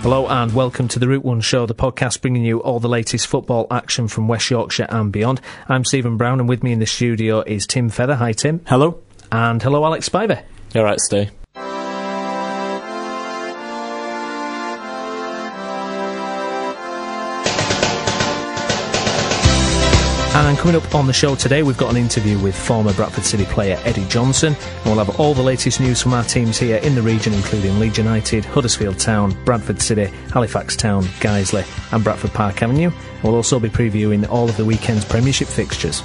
Hello and welcome to the Route 1 Show, the podcast bringing you all the latest football action from West Yorkshire and beyond. I'm Stephen Brown and with me in the studio is Tim Feather. Hi Tim. Hello. And hello Alex Spivey. All right, Steve. And coming up on the show today, we've got an interview with former Bradford City player Eddie Johnson, and we'll have all the latest news from our teams here in the region, including Leeds United, Huddersfield Town, Bradford City, Halifax Town, Guiseley and Bradford Park Avenue. We'll also be previewing all of the weekend's Premiership fixtures.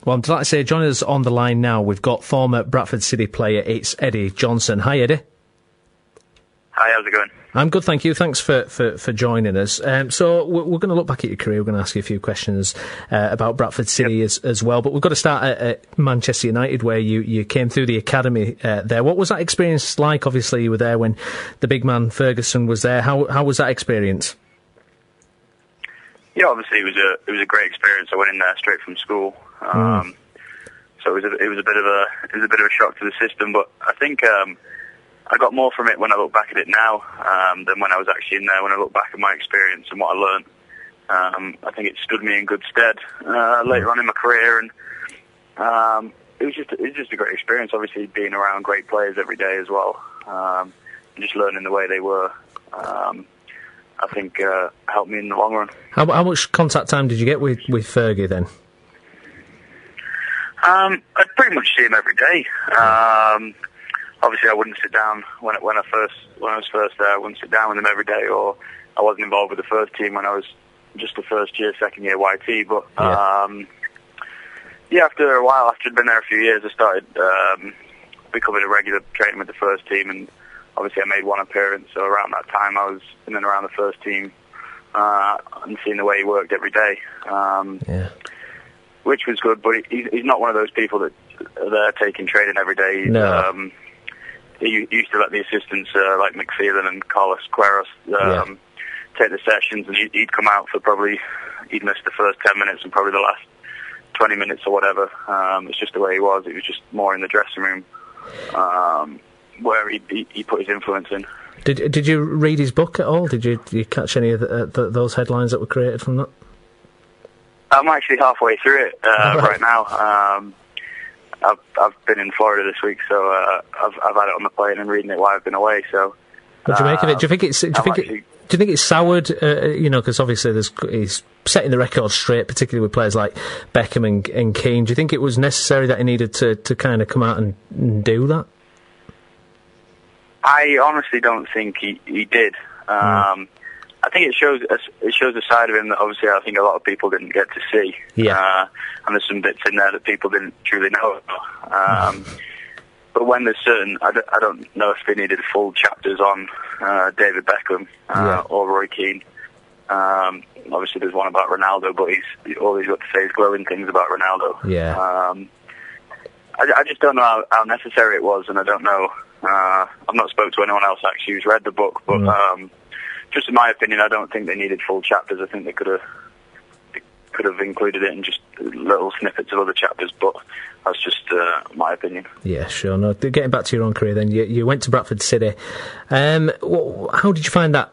Well, I'm delighted to say, joining us on the line now, we've got former Bradford City player, it's Eddie Johnson. Hi Eddie. Hi, how's it going? I'm good, thank you. Thanks for joining us. So we're going to look back at your career. We're going to ask you a few questions about Bradford City as well. But we've got to start at Manchester United, where you came through the academy there. What was that experience like? Obviously, you were there when the big man Ferguson was there. How was that experience? Yeah, obviously it was a great experience. I went in there straight from school, so it was a bit of a shock to the system. But I think I got more from it when I look back at it now than when I was actually in there. When I look back at my experience and what I learned, I think it stood me in good stead later on in my career, and it was just a great experience. Obviously, being around great players every day as well, and just learning the way they were, I think helped me in the long run. How much contact time did you get with Fergie then? I'd pretty much see him every day. Obviously, I wouldn't sit down when I was first there. I wouldn't sit down with him every day, or I wasn't involved with the first team when I was just the first year, second year YT. But after a while, after I'd been there a few years, I started becoming a regular training with the first team, and obviously I made one appearance. So around that time, I was in and around the first team and seeing the way he worked every day, which was good. But he's not one of those people that are there taking training every day. No. He used to let the assistants like McPherson and Carlos Queiroz take the sessions, and he'd come out for he'd miss the first 10 minutes and probably the last 20 minutes or whatever. It's just the way he was. It was just more in the dressing room where he put his influence in. Did you read his book at all? Did you catch any of those headlines that were created from that? I'm actually halfway through it right now. I've been in Florida this week, so I've had it on the plane and reading it while I've been away. So, what do you make of it? Do you think it's soured? Because obviously he's setting the record straight, particularly with players like Beckham and Keane. Do you think it was necessary that he needed to kind of come out and do that? I honestly don't think he did. I think it shows a side of him that obviously I think a lot of people didn't get to see. Yeah. And there's some bits in there that people didn't truly know about. But when there's certain, I don't know if they needed full chapters on David Beckham or Roy Keane. Obviously there's one about Ronaldo, but all he's got to say is glowing things about Ronaldo. Yeah. I just don't know how necessary it was, and I don't know. I've not spoke to anyone else actually who's read the book, but just in my opinion, I don't think they needed full chapters. I think they could have included it in just little snippets of other chapters, but that's just my opinion. Yeah, sure. No, getting back to your own career then, you went to Bradford City. How did you find that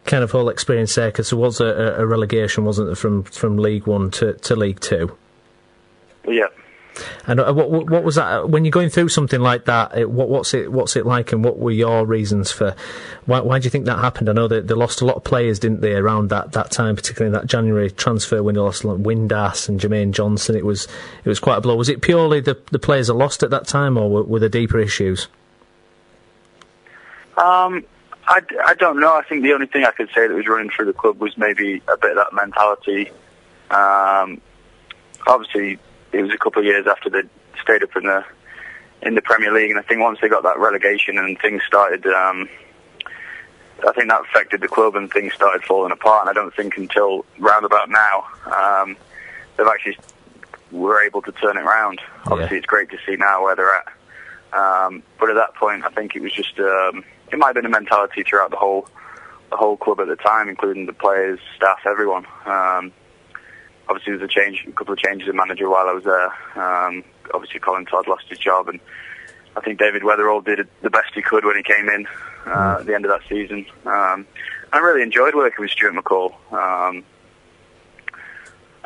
kind of whole experience there? Because there was a relegation, wasn't there, from League One to League Two? Yeah. And what was that when you're going through something like that? What's it like, and what were your reasons for why do you think that happened? I know they lost a lot of players, didn't they, around that time, particularly in that January transfer window. Lost like Windass and Jermaine Johnson. It was quite a blow. Was it purely the players are lost at that time, or were there deeper issues? I don't know. I think the only thing I could say that was running through the club was maybe a bit of that mentality. Obviously, it was a couple of years after they'd stayed up in the Premier League, and I think once they got that relegation and things started, I think that affected the club and things started falling apart. And I don't think until round about now they've actually were able to turn it around. Obviously, it's great to see now where they're at. But at that point, I think it was just it might have been a mentality throughout the whole club at the time, including the players, staff, everyone. obviously there was a couple of changes of manager while I was there. Obviously Colin Todd lost his job, and I think David Weatherall did the best he could when he came in at the end of that season. I really enjoyed working with Stuart McCall.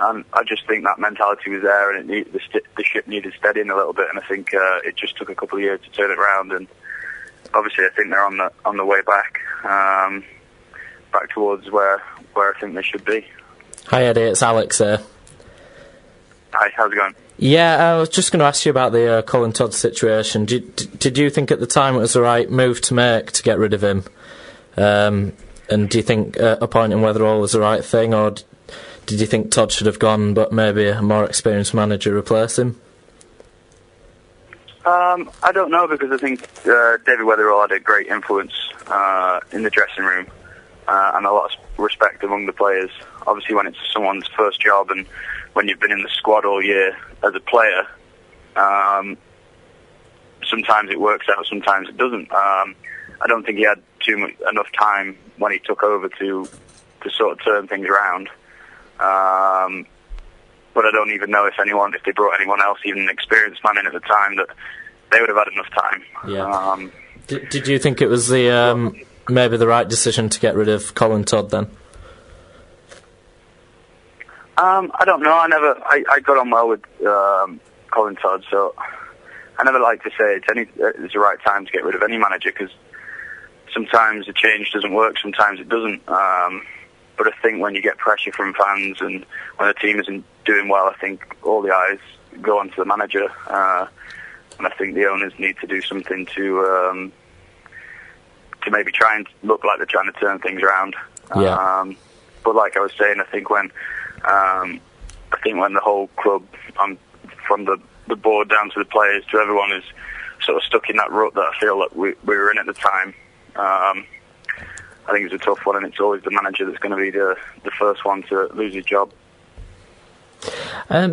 And I just think that mentality was there, and the ship needed steadying a little bit, and I think it just took a couple of years to turn it around. And obviously, I think they're on the way back, back towards where I think they should be. Hi Eddie, it's Alex here. Hi, how's it going? Yeah, I was just going to ask you about the Colin Todd situation. Did you think at the time it was the right move to make to get rid of him? And do you think appointing Weatherall was the right thing, or did you think Todd should have gone, but maybe a more experienced manager replace him? I don't know, because I think David Weatherall had a great influence in the dressing room and a lot of respect among the players. Obviously, when it's someone's first job and when you've been in the squad all year as a player, sometimes it works out, sometimes it doesn't. I don't think he had enough time when he took over to sort of turn things around. But I don't even know if they brought anyone else, even an experienced man in at the time, that they would have had enough time. Yeah. Did you think it was maybe the right decision to get rid of Colin Todd then? I don't know. I got on well with Colin Todd, so I never like to say it's the right time to get rid of any manager, because sometimes a change doesn't work, sometimes it doesn't. But I think when you get pressure from fans and when the team isn't doing well, I think all the eyes go onto the manager. And I think the owners need to do something to maybe try and look like they're trying to turn things around. Yeah. But like I was saying, I think when the whole club, from the board down to the players to everyone, is sort of stuck in that rut that I feel that we were in at the time, I think it's a tough one, and it's always the manager that's going to be the first one to lose his job.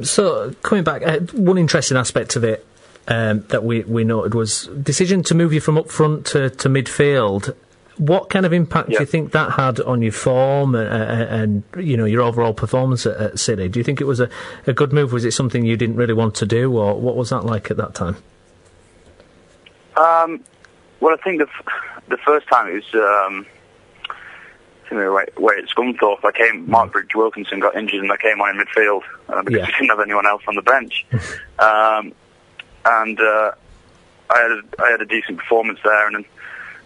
So coming back, one interesting aspect of it that we noted was decision to move you from up front to midfield. What kind of impact do you think that had on your form and your overall performance at City? Do you think it was a good move? Was it something you didn't really want to do, or what was that like at that time? Well, I think the first time it was away at Scunthorpe. Mark Bridge-Wilkinson got injured, and I came on in midfield because we didn't have anyone else on the bench. And I had a decent performance there, and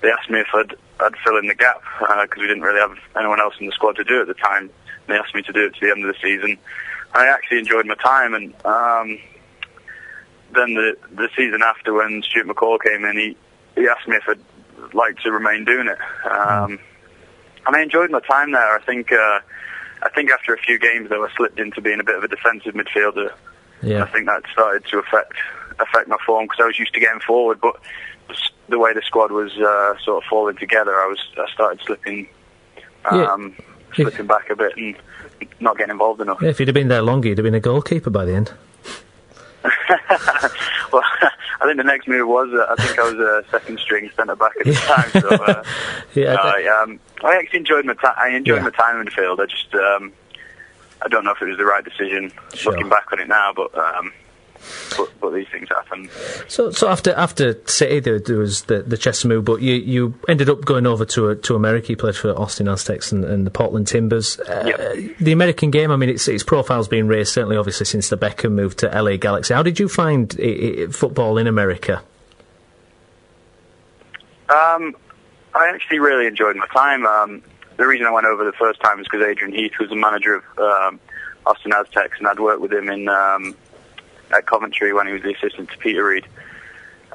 they asked me if I'd fill in the gap because we didn't really have anyone else in the squad to do it at the time. And they asked me to do it to the end of the season. I actually enjoyed my time, and then the season after, when Stuart McCall came in, he asked me if I'd like to remain doing it. And I enjoyed my time there. I think after a few games, though, I slipped into being a bit of a defensive midfielder. Yeah. I think that started to affect my form, because I was used to getting forward, but the way the squad was sort of falling together, I started slipping back a bit and not getting involved enough. Yeah, if you'd have been there longer, you'd have been a goalkeeper by the end. Well, I think the next move was I think I was a second string centre back at the time. So I actually enjoyed my time. I enjoyed my time in the field. I just I don't know if it was the right decision looking back on it now, but these things happen. So after City, there was the Chester move, but you ended up going over to America. You played for Austin Aztecs and the Portland Timbers. The American game, I mean, its profile's been raised, certainly obviously since the Beckham move to LA Galaxy. How did you find football in America? I actually really enjoyed my time. The reason I went over the first time was because Adrian Heath was the manager of Austin Aztecs, and I'd worked with him in at Coventry when he was the assistant to Peter Reid.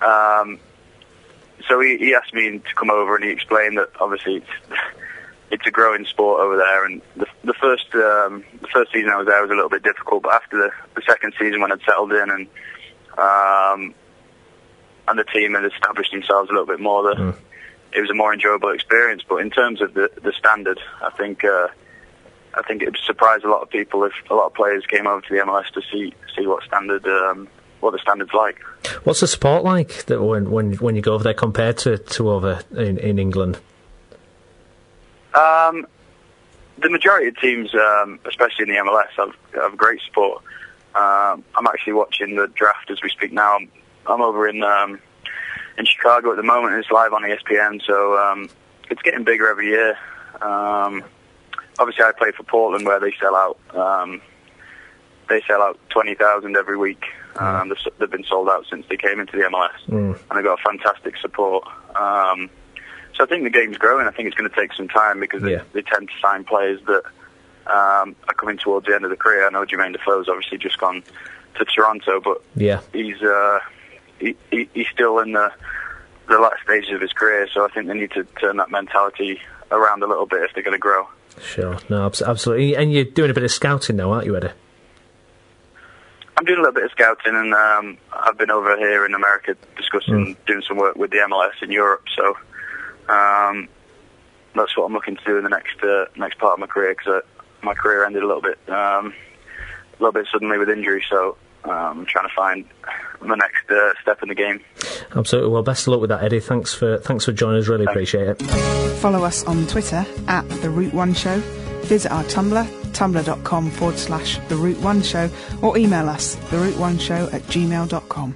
So he asked me to come over, and he explained that obviously it's a growing sport over there. And the first season I was there was a little bit difficult, but after the second season, when I'd settled in and the team had established themselves a little bit more, it was a more enjoyable experience. But in terms of the standard, I think it would surprise a lot of people if a lot of players came over to the MLS to see what the standard's like. What's the support like that when you go over there compared to over in England? the majority of teams, especially in the MLS, have great support. I'm actually watching the draft as we speak now. I'm over in Chicago at the moment, and it's live on ESPN, so it's getting bigger every year. Obviously, I play for Portland, where they sell out 20,000 every week. They've been sold out since they came into the MLS, and they've got fantastic support. So I think the game's growing. I think it's going to take some time because they tend to sign players that are coming towards the end of the career. I know Jermaine Defoe's obviously just gone to Toronto, but he's still in the last stages of his career. So I think they need to turn that mentality around a little bit if they're going to grow. Sure, no, absolutely. And you're doing a bit of scouting now, aren't you, Eddie? I'm doing a little bit of scouting, and I've been over here in America discussing doing some work with the MLS in Europe. So that's what I'm looking to do in the next part of my career, because my career ended a little bit suddenly with injury. So I'm trying to find my next step in the game. Absolutely. Well, best of luck with that, Eddie. Thanks for joining us. Really appreciate it. Follow us on Twitter at The Route One Show. Visit our Tumblr, tumblr.com/The Route One Show, or email us, therouteoneshow@gmail.com.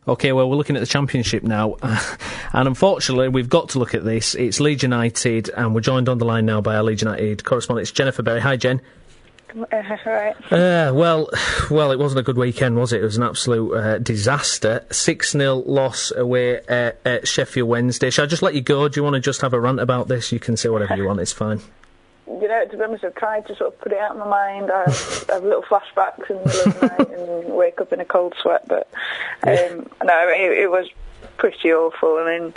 OK, well, we're looking at the Championship now, and unfortunately we've got to look at this. It's Leeds United, and we're joined on the line now by our Leeds United correspondent, it's Jennifer Berry. Hi, Jen. Right. Well, it wasn't a good weekend, was it? It was an absolute disaster. 6-0 loss away at Sheffield Wednesday. Shall I just let you go? Do you want to just have a rant about this? You can say whatever you want, it's fine. You know, to be honest, I've tried to sort of put it out of my mind. I have little flashbacks in the middle of the night and wake up in a cold sweat, but no, it was pretty awful. I mean,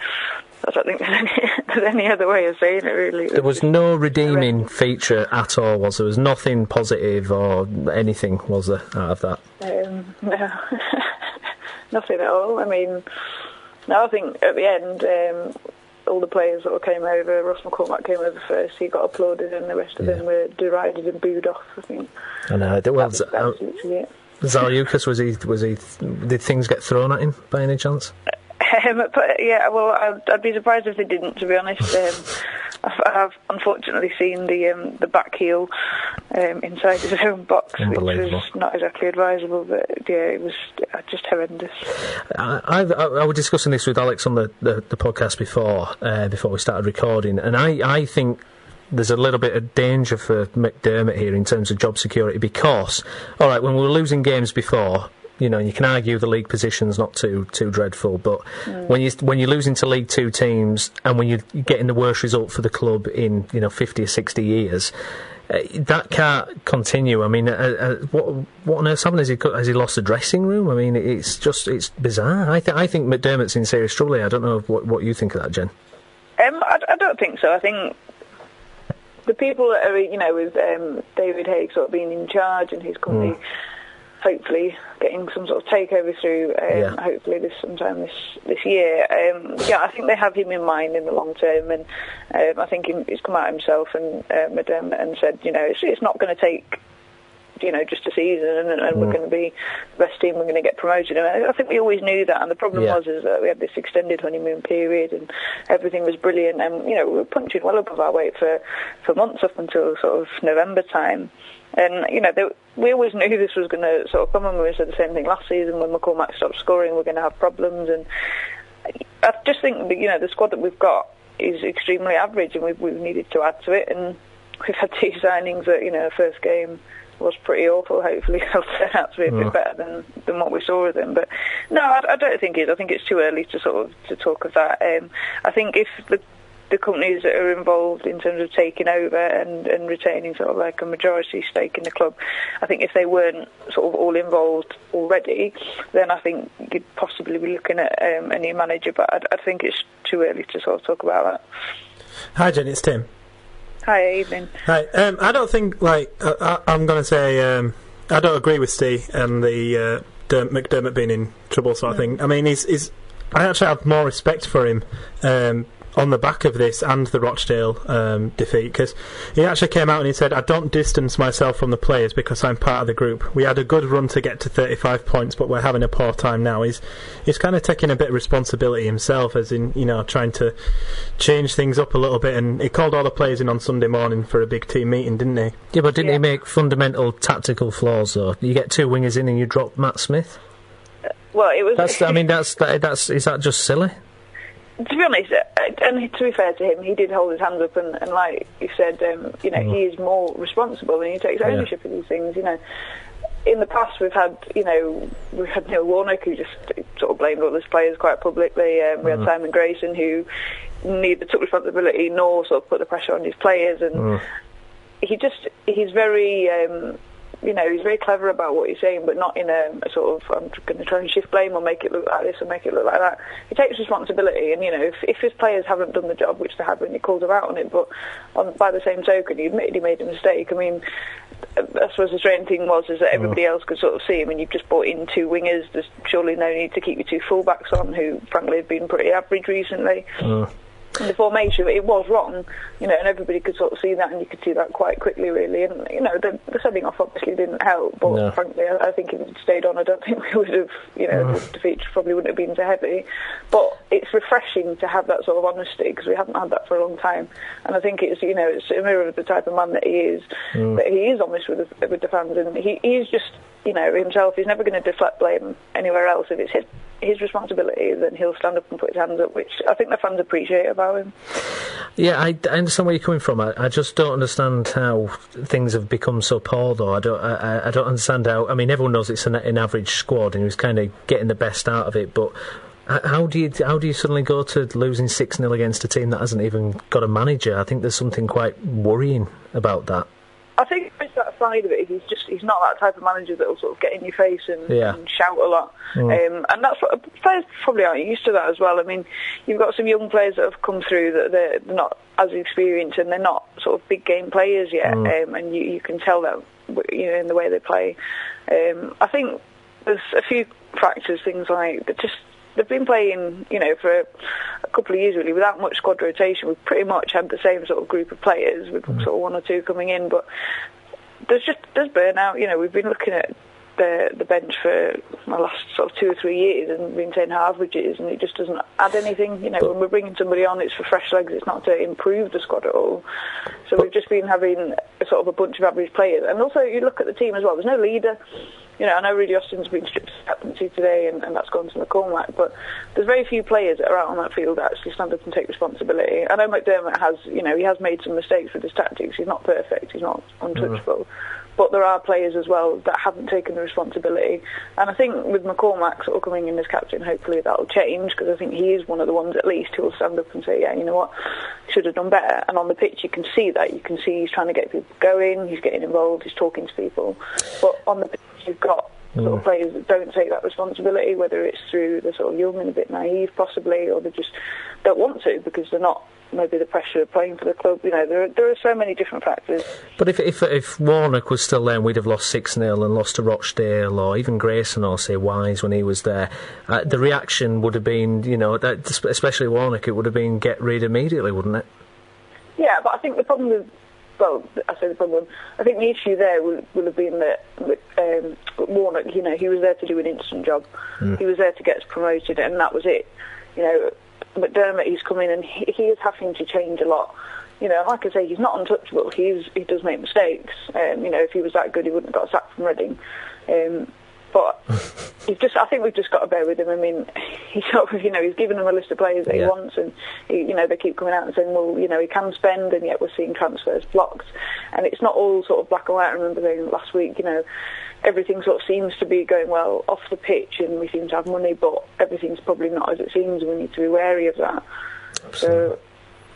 I don't think there's any other way of saying it, really. There was no redeeming feature at all, was there? There was nothing positive or anything, was there, out of that? No, nothing at all. I mean, no, I think at the end, all the players that came over, Ross McCormack came over first, he got applauded, and the rest of them were derided and booed off, I think. I know. Zalewkas, did things get thrown at him by any chance? But yeah, well, I'd be surprised if they didn't, to be honest. I've unfortunately seen the back heel inside his own box, which was not exactly advisable, but yeah, it was just horrendous. I was discussing this with Alex on the podcast before we started recording, and I think there's a little bit of danger for McDermott here in terms of job security, because, all right, when we were losing games before, you know, you can argue the league position's not too dreadful, but when you're losing to League Two teams and when you're getting the worst result for the club in 50 or 60 years, that can't continue. I mean, what on earth's happened? Has he lost the dressing room? I mean, it's bizarre. I think McDermott's in serious trouble. I don't know what you think of that, Jen. I don't think so. I think the people that are, with David Haig sort of being in charge and his company. Hopefully getting some sort of takeover through, hopefully sometime this year. I think they have him in mind in the long term, and I think he's come out himself and McDermott and said, it's not going to take, just a season, and we're going to be the best team, we're going to get promoted. And I think we always knew that, and the problem was that we had this extended honeymoon period, and everything was brilliant, and we were punching well above our weight for months up until sort of November time. And, we always knew this was going to sort of come, and we said the same thing last season when McCormack stopped scoring, we're going to have problems. And I just think, the squad that we've got is extremely average, and we've needed to add to it. And we've had two signings that, the first game was pretty awful. Hopefully they'll turn out to be a bit better than what we saw with them. But no, I don't think it is. I think it's too early to talk of that. I think if the companies that are involved in terms of taking over and retaining sort of like a majority stake in the club, I think if they weren't sort of all involved already, then I think you'd possibly be looking at a new manager, but I think it's too early to sort of talk about that. Hi Jen, it's Tim. Hi, evening. Hi, I don't think, I'm going to say, I don't agree with Steve and the McDermott being in trouble sort of thing. I mean, I actually have more respect for him on the back of this and the Rochdale defeat, because he actually came out and he said, I don't distance myself from the players because I'm part of the group. We had a good run to get to 35 points, but we're having a poor time now. He's kind of taking a bit of responsibility himself, as in, trying to change things up a little bit, and he called all the players in on Sunday morning for a big team meeting, didn't he? Yeah, but didn't he make fundamental tactical flaws, though? You get 2 wingers in and you drop Matt Smith? Well, it was... Is that just silly? To be honest, and to be fair to him, he did hold his hands up, and like you said, he is more responsible and he takes ownership of these things. In the past, we've had Neil Warnock, who just sort of blamed all his players quite publicly. We had Simon Grayson, who neither took responsibility nor sort of put the pressure on his players, and he's very. He's very clever about what he's saying, but not in a sort of, I'm going to try and shift blame or make it look like this or make it look like that. He takes responsibility, and, if his players haven't done the job, which they haven't, he calls them out on it, but by the same token, he admitted he made a mistake. I mean, I suppose the strange thing was is that everybody else could sort of see him, and you've just brought in 2 wingers. There's surely no need to keep your 2 fullbacks on, who, frankly, have been pretty average recently. In the formation, it was wrong, and everybody could sort of see that, and you could see that quite quickly, really. And the sending off obviously didn't help, but frankly, I think if it stayed on, I don't think we would have, the defeat probably wouldn't have been so heavy. But it's refreshing to have that sort of honesty, because we haven't had that for a long time. And I think it's it's a mirror of the type of man that he is. That he is honest with the fans, and he is just himself. He's never going to deflect blame anywhere else. If it's his responsibility, then he'll stand up and put his hands up, which I think the fans appreciate about him. Yeah, I understand where you're coming from. I just don't understand how things have become so poor, though. I don't understand how. I mean, everyone knows it's an average squad, and he was kind of getting the best out of it. But how do you suddenly go to losing 6-0 against a team that hasn't even got a manager? I think there's something quite worrying about that. I think it's that side of it. He's not that type of manager that will sort of get in your face and shout a lot. And that's what players probably aren't used to that as well. I mean, you've got some young players that have come through that they're not as experienced, and they're not sort of big game players yet. And you can tell that in the way they play. I think there's a few factors, things like they've been playing, for a couple of years really without much squad rotation. We've pretty much had the same sort of group of players with sort of 1 or 2 coming in, but there's burnout. We've been looking at the bench for the last sort of 2 or 3 years and been saying how average it is, and it just doesn't add anything. When we're bringing somebody on, it's for fresh legs. It's not to improve the squad at all. So we've just been having sort of a bunch of average players, and also you look at the team as well. There's no leader. I know Rudy Austin's been stripped of captaincy today, and that's gone to McCormack, but there's very few players that are out on that field that actually stand up and take responsibility. I know McDermott has, he has made some mistakes with his tactics. He's not perfect. He's not untouchable. But there are players as well that haven't taken the responsibility. And I think with McCormack sort of coming in as captain, hopefully that'll change, because I think he is one of the ones at least who will stand up and say, yeah, you know what, should have done better. And on the pitch you can see that. You can see he's trying to get people going, he's getting involved, he's talking to people. But on the pitch you've got sort of players that don't take that responsibility, whether it's through they're sort of young and a bit naive possibly, or they just don't want to because they're not, maybe the pressure of playing for the club. There are so many different factors. But if Warnock was still there and we'd have lost 6-0 and lost to Rochdale, or even Grayson, or say Wise when he was there, the reaction would have been, especially Warnock, it would have been get rid immediately, wouldn't it? Yeah, but I think the problem with, I think the issue there will have been that Warnock, he was there to do an instant job. He was there to get us promoted, and that was it. McDermott, he's come in and he is having to change a lot. Like I say, he's not untouchable. He does make mistakes. If he was that good, he wouldn't have got sacked from Reading. But I think we've just got to bear with him. I mean, he's given them a list of players that he wants, and they keep coming out and saying, well, he can spend, and yet we're seeing transfers blocked. And it's not all sort of black and white. I remember saying last week, everything sort of seems to be going well off the pitch, and we seem to have money, but everything's probably not as it seems, and we need to be wary of that. Absolutely.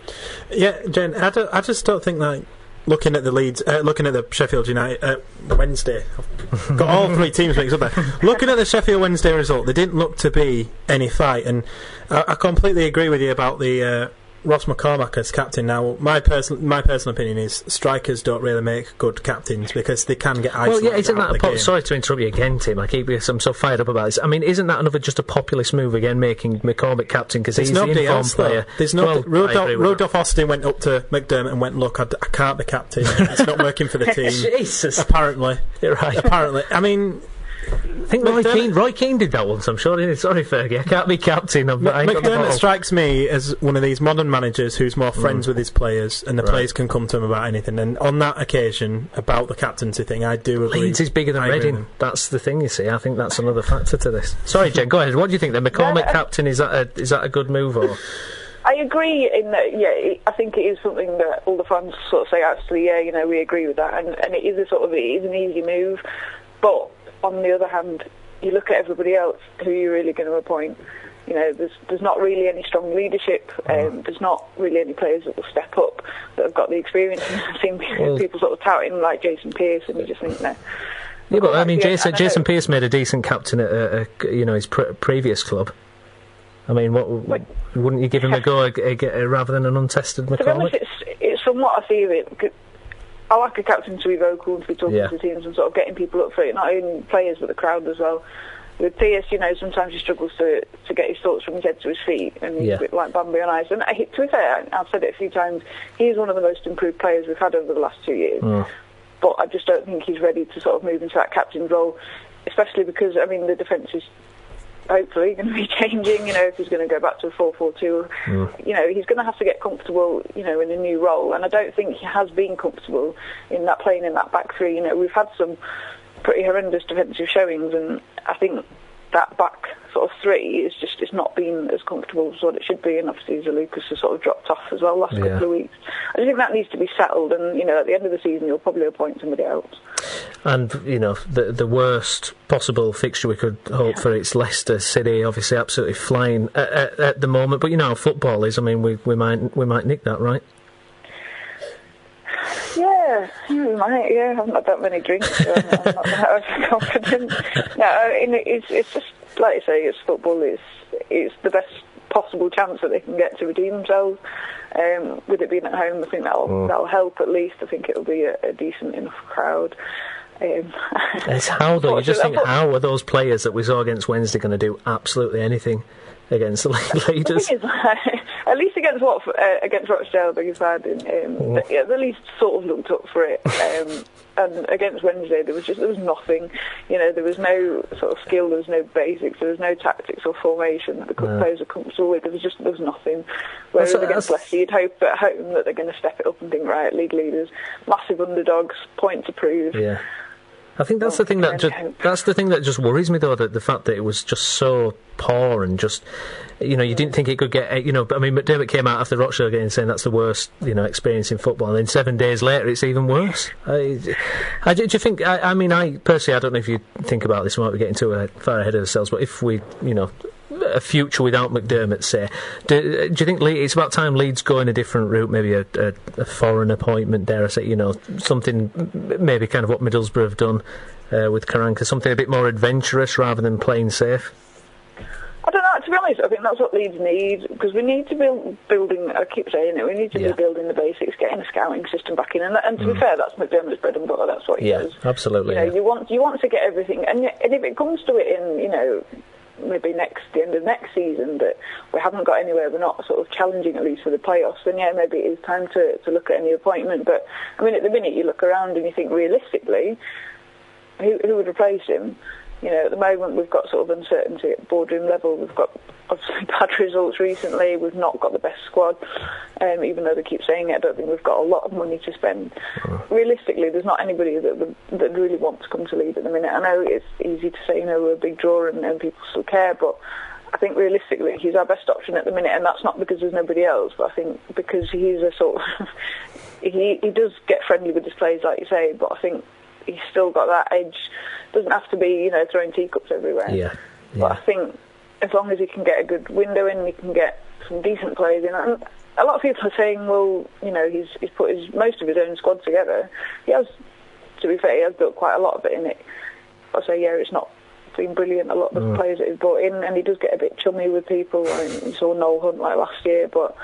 So, yeah, Jen, I just don't think that. Looking at the Sheffield United Wednesday, I've got all 3 teams mixed up there. Looking at the Sheffield Wednesday result, there didn't look to be any fight, and I completely agree with you about the Ross McCormack as captain. Now, my personal opinion is strikers don't really make good captains because they can get isolated. Well, yeah, isn't that game. Sorry to interrupt you again, Tim. I'm so fired up about this. I mean, isn't that another just a populist move again, making McCormack captain because he's the informed player? There's no Rudolph Austin went up to McDermott and went, "Look, I can't be captain. It's not working for the team." Jesus. Apparently, you're right. Apparently, I mean. I think Roy Keane did that once, I'm sure. Sorry, Fergie, I can't be captain. McDermott strikes me as one of these modern managers who's more friends with his players, and the players can come to him about anything. And on that occasion, about the captaincy thing, I do agree. Leeds is bigger than Reading. That's the thing, you see. I think that's another factor to this. Sorry, Jen, go ahead. What do you think then? McCormack captain, is that a good move? Or? I agree in that, I think it is something that all the fans sort of say, actually, we agree with that. And it is it is an easy move. But on the other hand, you look at everybody else, who you're really going to appoint. There's not really any strong leadership. There's not really any players that will step up that have got the experience. I've seen people sort of touting like Jason Pearce, and you just think that. Yeah, but I mean, Jason Pearce made a decent captain at his previous club. I mean, wouldn't you give him a go rather than an untested McCormack? To be honest, it's from what I see of it. I like a captain to be vocal and to be talking to teams and sort of getting people up for it, not only players but the crowd as well. With Pearce, sometimes he struggles to get his thoughts from his head to his feet, and he's a bit like Bambi on ice. And to be fair, I've said it a few times, he's one of the most improved players we've had over the last 2 years. But I just don't think he's ready to sort of move into that captain's role, especially because, I mean, the defence is hopefully going to be changing, if he's going to go back to a 4-4-2. He's going to have to get comfortable, in a new role, and I don't think he has been comfortable in that playing in that back three. We've had some pretty horrendous defensive showings, and I think that back sort of three is just, it's not been as comfortable as what it should be, and obviously Lucas has sort of dropped off as well last couple of weeks. I think that needs to be settled, and at the end of the season you'll probably appoint somebody else. And the worst possible fixture we could hope for, it's Leicester City, obviously absolutely flying at the moment, but how football is. I mean, we might nick that, right? Yeah, we might. I haven't had that many drinks, so I'm not that confident. No, it's just like you say, it's football. It's the best possible chance that they can get to redeem themselves. With it being at home, I think that'll help at least. I think it'll be a decent enough crowd. It's how though. You just think, how are those players that we saw against Wednesday going to do absolutely anything against the leaders? At least against Rochdale, beg your pardon, the Leeds sort of looked up for it. And against Wednesday, there was nothing. There was no sort of skill, there was no basics, there was no tactics or formation that the players were comfortable with. There was nothing. Whereas against Leicester, you'd hope at home that they're going to step it up and think, right, league leaders, massive underdogs, point to prove. Yeah. I think that's the thing that just worries me, though, that the fact that it was just so poor and just, you didn't think it could get, I mean, McDermott came out after the Rochdale game saying that's the worst, experience in football, and then 7 days later it's even worse. Do you think, I personally, I don't know if you think about this, we might be getting too far ahead of ourselves, but if we, a future without McDermott, say, do you think it's about time Leeds go in a different route, maybe a foreign appointment, dare I say, something maybe kind of what Middlesbrough have done with Karanka, something a bit more adventurous rather than playing safe? I don't know, to be honest, I think that's what Leeds need, because we need to be building, I keep saying it, we need to be building the basics, getting a scouting system back in, and to be fair, that's McDermott's bread and butter, that's what he does. Absolutely. You want to get everything, and if it comes to it in, maybe the end of next season, that we haven't got anywhere, we're not sort of challenging at least for the playoffs, then maybe it is time to look at a new appointment. But I mean, at the minute you look around and you think realistically, who would replace him? At the moment we've got sort of uncertainty at boardroom level. We've got obviously bad results recently. We've not got the best squad, even though they keep saying it. I don't think we've got a lot of money to spend. Realistically, there's not anybody that really wants to come to Leeds at the minute. I know it's easy to say, we're a big draw and people still care, but I think realistically he's our best option at the minute, and that's not because there's nobody else, but I think because he's a sort of he does get friendly with his players, like you say, but I think he's still got that edge. Doesn't have to be, throwing teacups everywhere. But I think as long as he can get a good window in, he can get some decent players in. And a lot of people are saying, well, he's put most of his own squad together. He has, to be fair, he has built quite a lot of it in it. I say, it's not been brilliant, a lot of the players that he's brought in, and he does get a bit chummy with people. I mean, you saw Noel Hunt last year, but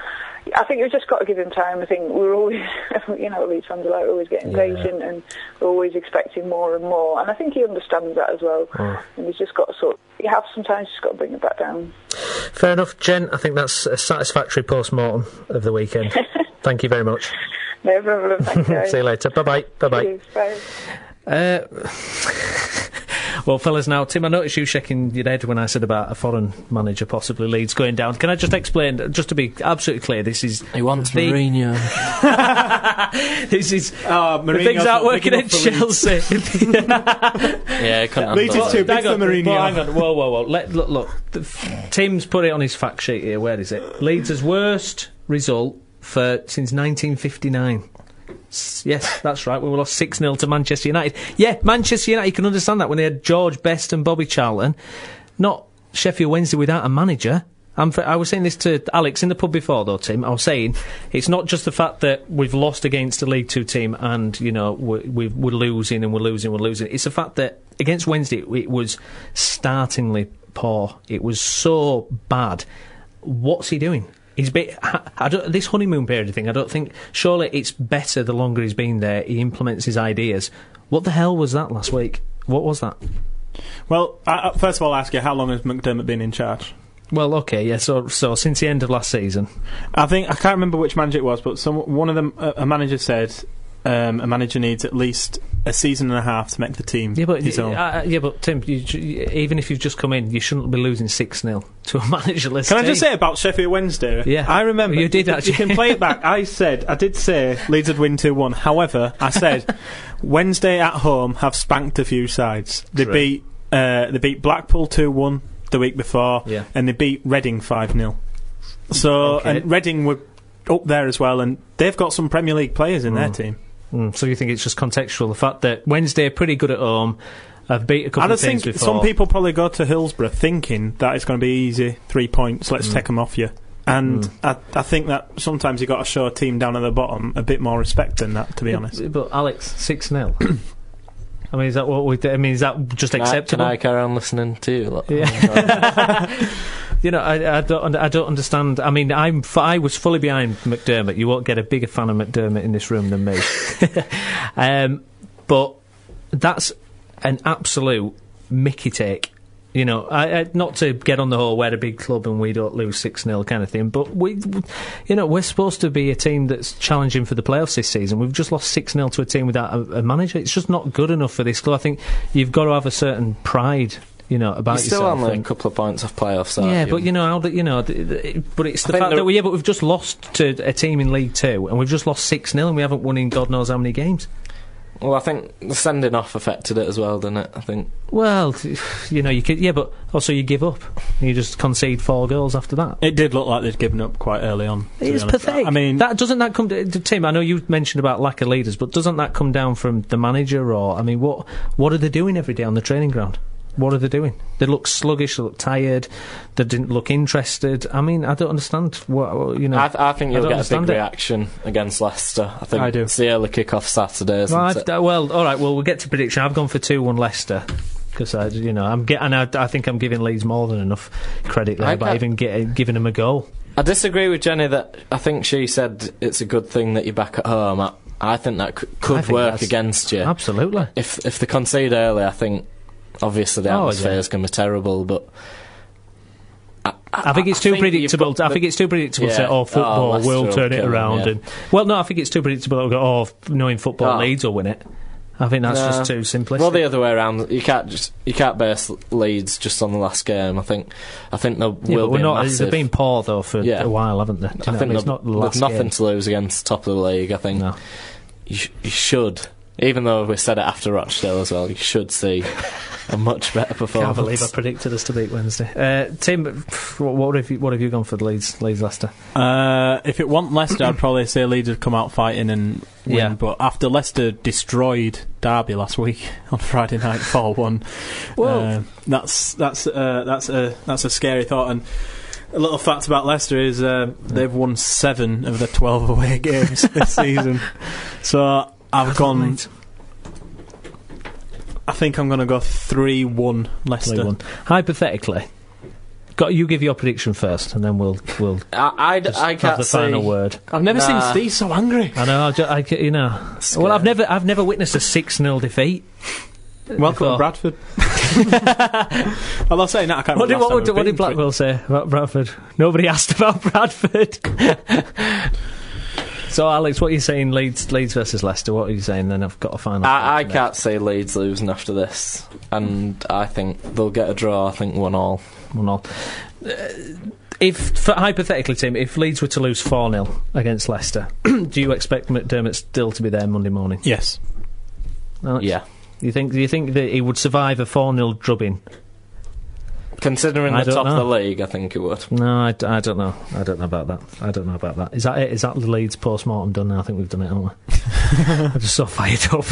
I think we've just got to give him time. I think we're always, Leeds fans are always getting impatient, and we're always expecting more and more. And I think he understands that as well. And he's just got to you have sometimes just got to bring it back down. Fair enough, Jen. I think that's a satisfactory post-mortem of the weekend. Thank you very much. No problem. Thank you. See you later. Bye-bye. Bye-bye. Bye. Well, fellas, now, Tim, I noticed you shaking your head when I said about a foreign manager, possibly Leeds, going down. Can I just explain, just to be absolutely clear, this is... He wants Mourinho. This is... the things aren't working at Chelsea. Yeah, couldn't Leeds is too big for Mourinho. Hang on, whoa. Look. Tim's put it on his fact sheet here. Where is it? Leeds' worst result since 1959. Yes, that's right. We lost 6-0 to Manchester United. Yeah, Manchester United, you can understand that when they had George Best and Bobby Charlton. Not Sheffield Wednesday without a manager. I was saying this to Alex in the pub before, though, Tim. I was saying it's not just the fact that we've lost against a League Two team and, we're losing and we're losing. It's the fact that against Wednesday it was startlingly poor. It was so bad. What's he doing? This honeymoon period thing, I don't think... Surely it's better the longer he's been there. He implements his ideas. What the hell was that last week? What was that? Well, first of all, I'll ask you, how long has McDermott been in charge? Well, okay, yeah, so since the end of last season. I can't remember which manager it was, but one of them, a manager said a manager needs at least a season and a half to make the team his own. But Tim, even if you've just come in, you shouldn't be losing 6-0 to a managerless team. Can I just say about Sheffield Wednesday? Yeah. I remember. You did, actually. You can play it back. I did say Leeds would win 2-1. However, I said Wednesday at home have spanked a few sides. They beat Blackpool 2-1 the week before, and they beat Reading 5-0. And Reading were up there as well, and they've got some Premier League players in their team. So you think it's just contextual, the fact that Wednesday are pretty good at home, have beat a couple of teams before. Some people probably go to Hillsborough thinking that it's going to be easy, 3 points, let's take them off you. And I think that sometimes you've got to show a team down at the bottom a bit more respect than that, to be honest. But Alex, 6-0. I mean, is that what we do? I mean, is that just acceptable? Can I carry on listening to you? Yeah. I don't understand. I mean, I was fully behind McDermott. You won't get a bigger fan of McDermott in this room than me. But that's an absolute Mickey take. Not to get on the whole, we're a big club and we don't lose 6-0 kind of thing, but we're supposed to be a team that's challenging for the playoffs this season. We've just lost 6-0 to a team without a manager. It's just not good enough for this club. I think you've got to have a certain pride, about yourself. You're still only a couple of points off playoffs, yeah, but but it's the fact that but we've just lost to a team in League Two and we've just lost 6-0 and we haven't won in God knows how many games. Well, I think the sending off affected it as well, didn't it? I think. Well, you could, but also you give up. You just concede 4 goals after that. It did look like they'd given up quite early on. It's pathetic. I mean, doesn't that come to Tim? I know you mentioned about lack of leaders, but doesn't that come down from the manager? Or I mean, what are they doing every day on the training ground? What are they doing? They look sluggish, they look tired, they didn't look interested. I mean, I don't understand I think you'll get a big reaction against Leicester. I think it's the early kick-off Saturday, isn't it? Well, alright, we'll get to prediction. I've gone for 2-1 Leicester. Because I think I'm giving Leeds more than enough credit there by even giving them a goal. I disagree with Jenny that I think she said it's a good thing that you're back at home. I think that could work against you. Absolutely. If they concede early, I think obviously the atmosphere is going to be terrible, but I think it's too predictable. I think it's too predictable to say, football will turn it around. Yeah. I think it's too predictable to go, knowing football, Leeds will win it. I think that's just too simplistic. Well, the other way around, you can't base Leeds just on the last game. I think there will be a massive... They've been poor though for a while, haven't they? I think they've nothing to lose against top of the league. I think you should. Even though we said it after Rochdale as well, you should see a much better performance. Can't believe I predicted us to beat Wednesday. Tim, what have you gone for the Leeds Leicester? If it weren't Leicester, I'd probably say Leeds would come out fighting and win. Yeah. But after Leicester destroyed Derby last week on Friday night 4-1, that's a scary thought. And a little fact about Leicester is they've won 7 of their 12 away games this season. So I've gone. I think I'm going to go 3-1 Leicester. 3-1. Hypothetically, You give your prediction first, and then we'll. I have can't the see. final word. I've never seen Steve so angry. I know. Well, I've never witnessed a 6-0 defeat. Welcome to Bradford. Although saying that, I can't remember. What did Blackwell say about Bradford? Nobody asked about Bradford. So, Alex, what are you saying? Leeds versus Leicester. What are you saying? Then I've got a final. I can't see Leeds losing after this, and I think they'll get a draw. I think 1-1. 1-1. Hypothetically, Tim, if Leeds were to lose 4-0 against Leicester, do you expect McDermott still to be there Monday morning? Yes. Alex? Yeah. Do you think that he would survive a 4-0 drubbing? Considering the top of the league, I think it would. No, I don't know. I don't know about that. Is that it? Is that the Leeds post-mortem done now? I think we've done it, haven't we? I'm just so fired up.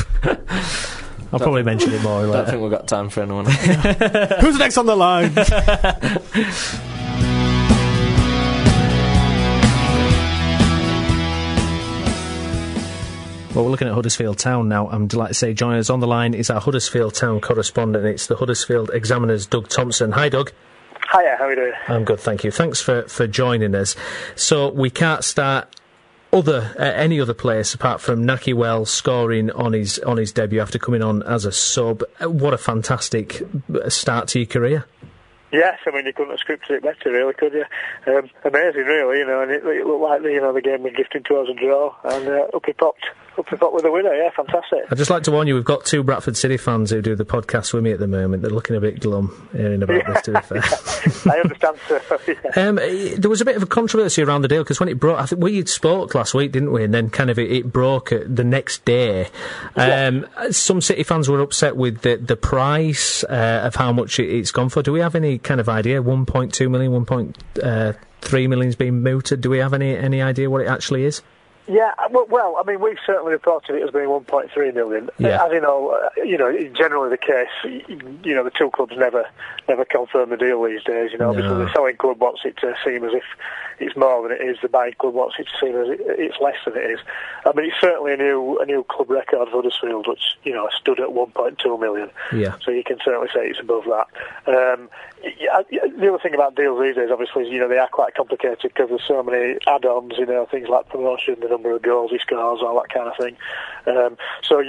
I'll probably mention it more later. I don't think we've got time for anyone. Who's next on the line? Well, we're looking at Huddersfield Town now. I'm delighted to say joining us on the line is our Huddersfield Town correspondent. It's the Huddersfield Examiner's Doug Thompson. Hi, Doug. Hiya, how are you doing? I'm good, thank you. Thanks for joining us. So we can't start any other place apart from Naki Wells scoring on his debut after coming on as a sub. What a fantastic start to your career. Yes, I mean, you couldn't have scripted it better, really, could you? Amazing, really, and it looked like the game was drifting towards a draw, and up he popped with a winner. Yeah, fantastic. I'd just like to warn you, we've got 2 Bradford City fans who do the podcast with me at the moment. They're looking a bit glum hearing about this, to be fair. I understand, sir. Yeah. There was a bit of a controversy around the deal, because when it broke, I think we spoke last week, didn't we? And then kind of it broke the next day. Some City fans were upset with the price of how much it's gone for. Do we have any kind of idea? 1.2 million, 1.3 million's been mooted. Do we have any idea what it actually is? Yeah, well, I mean, we've certainly reported it as being 1.3 million. Yeah. As generally the case, the 2 clubs never confirm the deal these days. Obviously the selling club wants it to seem as if it's more than it is. The buying club wants it to seem as it's less than it is. I mean, it's certainly a new club record for Huddersfield, which stood at 1.2 million. Yeah. So you can certainly say it's above that. The other thing about deals these days, obviously, is they are quite complicated because there's so many add-ons. Things like promotion, the number of goals he scores, all that kind of thing. So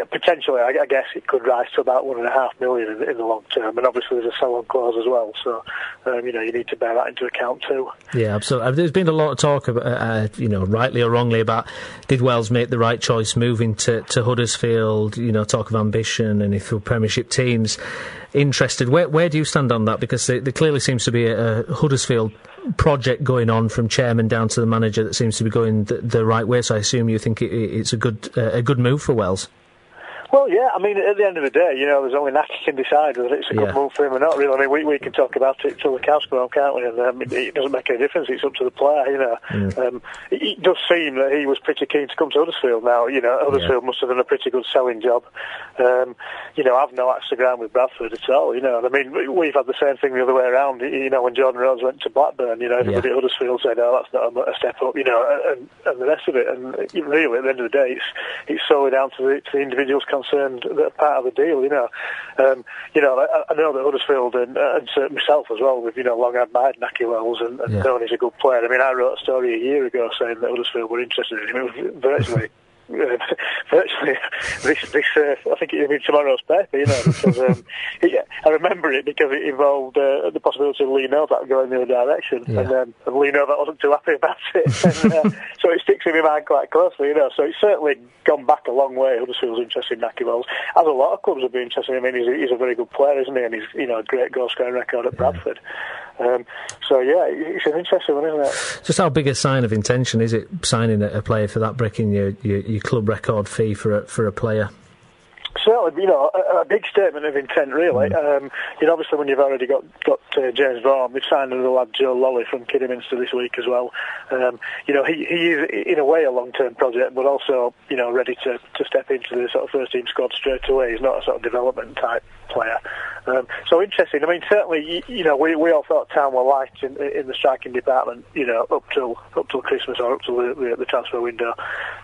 potentially, I guess it could rise to about 1.5 million in the long term. And obviously, there's a sell-on clause as well. So you need to bear that into account too. Yeah, absolutely. There's been a lot of talk about, rightly or wrongly, about did Wells make the right choice moving to Huddersfield? Talk of ambition and if the Premiership teams interested. Where do you stand on that? Because there clearly seems to be a Huddersfield project going on from chairman down to the manager that seems to be going the right way. So I assume you think it's a good move for Wells. Well, yeah, I mean, at the end of the day, there's only Naki can decide whether it's a good move for him or not, really. I mean, we can talk about it till the cows come home, can't we? And it doesn't make any difference. It's up to the player, It does seem that he was pretty keen to come to Huddersfield now. Huddersfield must have done a pretty good selling job. I've no axe to grind with Bradford at all, And I mean, we've had the same thing the other way around. When Jordan Rhodes went to Blackburn, everybody at Huddersfield said, oh, that's not a step up, and the rest of it. And really, at the end of the day, it's solely down to the individuals concerned that are part of the deal, I know that Huddersfield and myself as well, we've long admired Naki Wells and known he's a good player. I mean, I wrote a story a year ago saying that Huddersfield were interested in him. It was virtually this I think it'll be tomorrow's paper, because I remember it because it involved the possibility of Lee Novak going the other direction, and Lee Novak wasn't too happy about it, and, so it sticks in my mind quite closely, so it's certainly gone back a long way. Huddersfield's interested in Naki Wells, as a lot of clubs have been interested in him. I mean, he's a very good player, isn't he, and he's a great goal scoring record at Bradford. So yeah, it's an interesting one, isn't it? Just how big a sign of intention is it signing a player for that, breaking your club record fee for a player? Certainly, a big statement of intent, really. Obviously, when you've already got James Vaughan, they've signed another lad, Joe Lolly, from Kidderminster this week as well. He is, in a way, a long-term project, but also, ready to step into the sort of first-team squad straight away. He's not a sort of development-type player. So interesting. I mean, certainly, we all thought Town were light in the striking department, up till Christmas or up till the transfer window.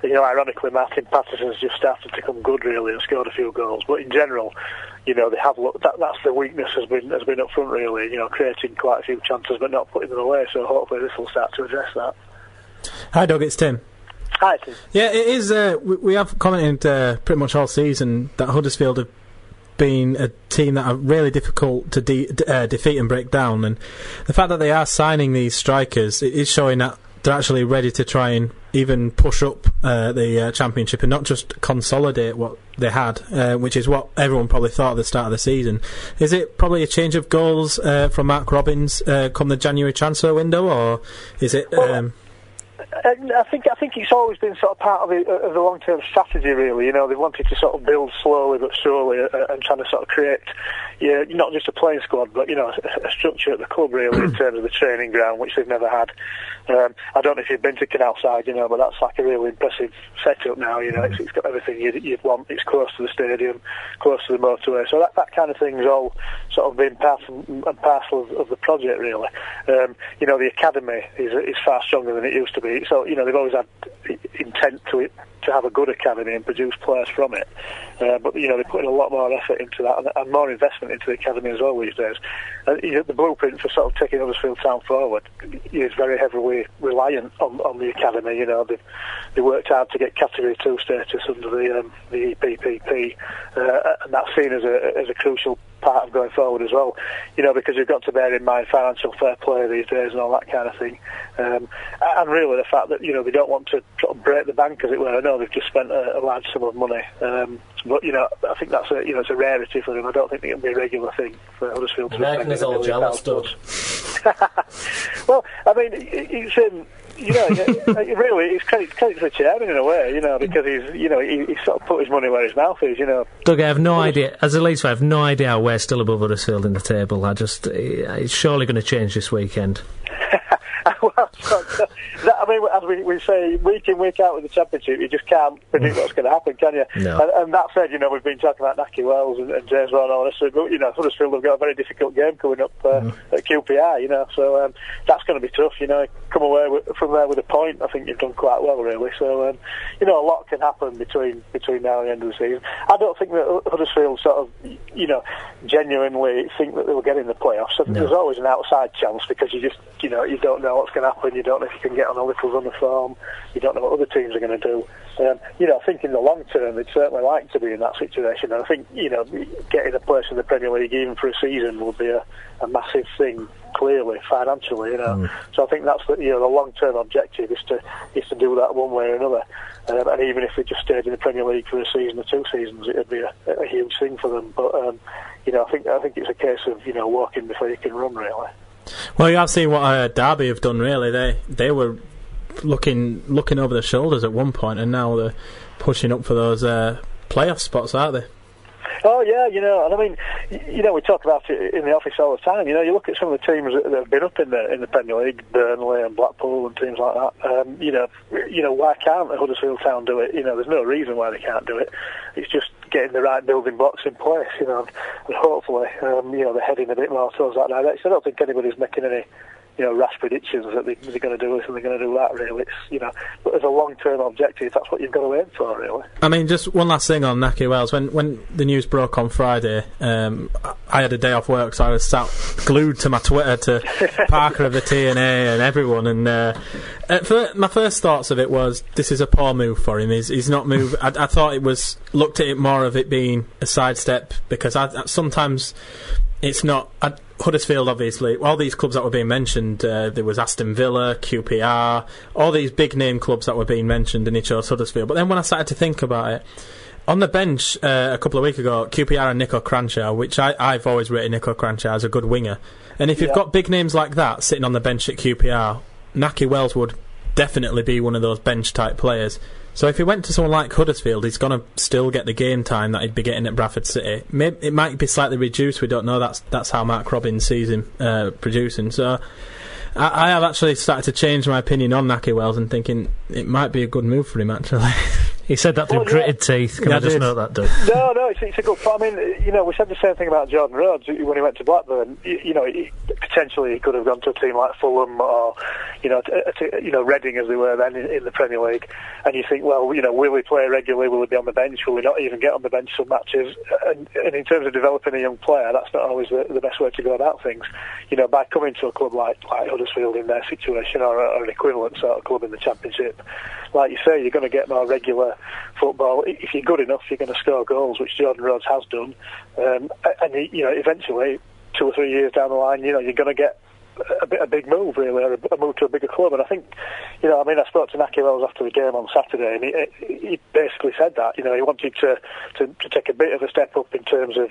Ironically, Martin Patterson's just started to come good, really, and scored a few few goals, but in general, they have looked. That's the weakness has been up front really. Creating quite a few chances but not putting them away. So hopefully this will start to address that. Hi, Doug. It's Tim. Hi, Tim. Yeah, it is. We have commented pretty much all season that Huddersfield have been a team that are really difficult to defeat and break down, and the fact that they are signing these strikers, it is showing that they're actually ready to try and even push up the Championship and not just consolidate what they had, which is what everyone probably thought at the start of the season. Is it probably a change of goals from Mark Robins come the January transfer window, or is it... I think it's always been sort of part of the long-term strategy, really. They wanted to sort of build slowly but surely and trying to sort of create, not just a playing squad, but a structure at the club, really, in terms of the training ground, which they've never had. I don't know if you've been to Canalside, but that's like a really impressive setup now. It's got everything you'd want. It's close to the stadium, close to the motorway, so that kind of thing's all sort of been part and parcel of the project, really. The academy is far stronger than it used to be. So, they've always had intent to have a good academy and produce players from it. But, they're putting a lot more effort into that and more investment into the academy as well these days. The blueprint for sort of taking Huddersfield Town forward is very heavily reliant on the academy. They worked hard to get Category 2 status under the EPPP, and that's seen as a crucial part of going forward as well, because you've got to bear in mind financial fair play these days and all that kind of thing, and really the fact that they don't want to sort of break the bank, as it were. I know they've just spent a large sum of money, but I think that's it's a rarity for them. I don't think it'll be a regular thing for Huddersfield to spend is all jealous, Doug. Well, I mean, it's really, it's credit to the chairman in a way, because he's sort of put his money where his mouth is, Doug, I have no idea. As a Leeds fan, I have no idea how we're still above Huddersfield in the table. It's surely going to change this weekend. Well, as we say week in, week out with the Championship, you just can't predict what's going to happen, can you? No. And that said, we've been talking about Naki Wells and James Vaughan and all this, but Huddersfield have got a very difficult game coming up at QPR, so that's going to be tough. Come away from there with a point, I think you've done quite well, really. So a lot can happen between now and the end of the season. I don't think that Huddersfield sort of genuinely think that they'll get in the playoffs. So there's always an outside chance, because you just you don't know what's going to happen. You don't know if you can get on a little run of form. You don't know what other teams are going to do. I think in the long term, they'd certainly like to be in that situation. And I think, getting a place in the Premier League even for a season would be a massive thing, clearly, financially, So I think that's the long-term objective is to do that one way or another. And even if they just stayed in the Premier League for a season or 2 seasons, it would be a huge thing for them. But, I think it's a case of, walking before you can run, really. Well, you have seen what Derby have done, really. They were looking over their shoulders at one point, and now they're pushing up for those playoff spots, aren't they? Oh yeah, and I mean, we talk about it in the office all the time. You look at some of the teams that have been up in the Premier League, Burnley and Blackpool and teams like that. Why can't Huddersfield Town do it? There's no reason why they can't do it. It's just getting the right building blocks in place. And hopefully, they're heading a bit more towards that direction. I don't think anybody's making any rash predictions that they're going to do this and they're going to do that, really. It's, but as a long-term objective, that's what you've got to aim for, really. I mean, just one last thing on Naki Wells. When the news broke on Friday, I had a day off work, so I was sat glued to my Twitter to Parker of the TNA and everyone, and my first thoughts of it was, this is a poor move for him. He's not moved. I thought looked at it more of it being a sidestep, because sometimes it's not... Huddersfield, obviously, all these clubs that were being mentioned, there was Aston Villa, QPR, all these big name clubs that were being mentioned, and he chose Huddersfield. But then when I started to think about it, on the bench a couple of weeks ago, QPR and Nico Cranshaw, which I've always rated Nico Cranshaw as a good winger. And if you've got big names like that sitting on the bench at QPR, Naki Wells would definitely be one of those bench type players. So if he went to someone like Huddersfield, he's going to still get the game time that he'd be getting at Bradford City. Maybe it might be slightly reduced, we don't know. That's how Mark Robins sees him producing. So I have actually started to change my opinion on Naki Wells and thinking it might be a good move for him, actually. He said that through gritted teeth. Can I just note that, Doug? No, it's a good point. I mean, we said the same thing about Jordan Rhodes when he went to Blackburn. Potentially he could have gone to a team like Fulham or, Reading as they were then in the Premier League, and you think, well, will he play regularly? Will he be on the bench? Will he not even get on the bench some matches? And in terms of developing a young player, that's not always the best way to go about things. By coming to a club like Huddersfield in their situation, or an equivalent sort of club in the Championship, like you say, you're going to get more regular football. If you're good enough, you're going to score goals, which Jordan Rhodes has done. And eventually, 2 or 3 years down the line, you're going to get a big move, really, or a move to a bigger club. And I think, I spoke to Naki Wells after the game on Saturday, and he basically said that, he wanted to take a bit of a step up in terms of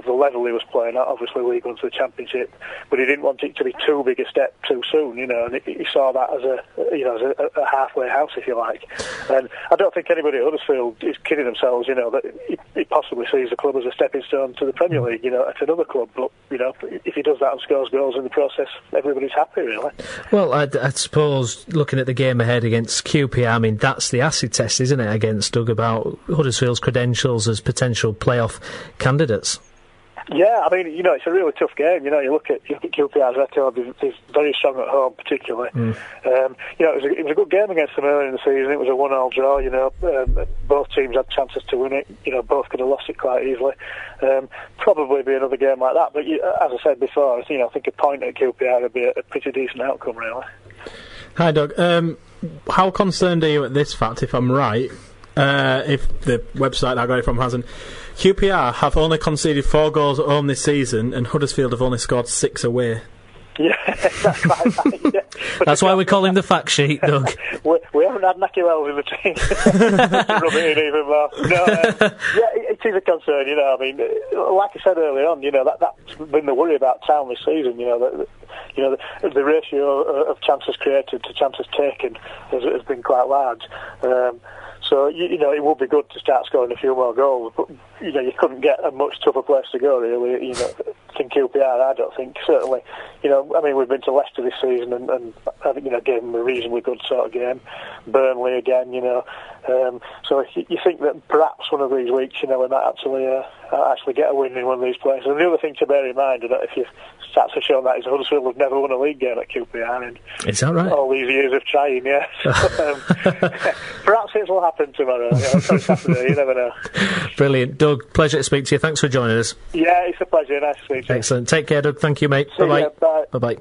the level he was playing at, obviously League One to the Championship, but he didn't want it to be too big a step too soon, and he saw that as a halfway house, if you like. And I don't think anybody at Huddersfield is kidding themselves, that he possibly sees the club as a stepping stone to the Premier League, at another club, but, if he does that and scores goals in the process, everybody's happy, really. Well, I suppose looking at the game ahead against QPR, that's the acid test, isn't it, against Doug, about Huddersfield's credentials as potential playoff candidates? Yeah, it's a really tough game. You look at QPR's record; he's very strong at home, particularly. It was a good game against them earlier in the season. It was a 1-1 draw. Both teams had chances to win it. Both could have lost it quite easily. Probably be another game like that. But as I said before, I think a point at QPR would be a pretty decent outcome, really. Hi, Doug. How concerned are you at this fact, if I'm right? If the website I got it from hasn't. QPR have only conceded 4 goals at home this season, and Huddersfield have only scored 6 away. Yeah, that's right. Yeah. That's why we call him the fact sheet, Doug. we haven't had Naki Wells in the team to rub it in even more. No, it is a concern. Like I said earlier on, that's been the worry about Town this season. The ratio of chances created to chances taken has been quite large. So, it would be good to start scoring a few more goals, but, you couldn't get a much tougher place to go, really, than QPR, I don't think. Certainly, we've been to Leicester this season and I think, gave them a reasonably good sort of game. Burnley again, so you think that perhaps one of these weeks, we might actually get a win in one of these places. And the other thing to bear in mind, that if you stats have shown that, is Huddersfield have never won a league game at QPR. Is that right? All these years of trying, yeah. So, perhaps it will happen tomorrow. Saturday, you never know. Brilliant. Doug, pleasure to speak to you. Thanks for joining us. Yeah, it's a pleasure. Nice to speak to you. Excellent. Take care, Doug. Thank you, mate. Bye-bye. Bye. Bye-bye.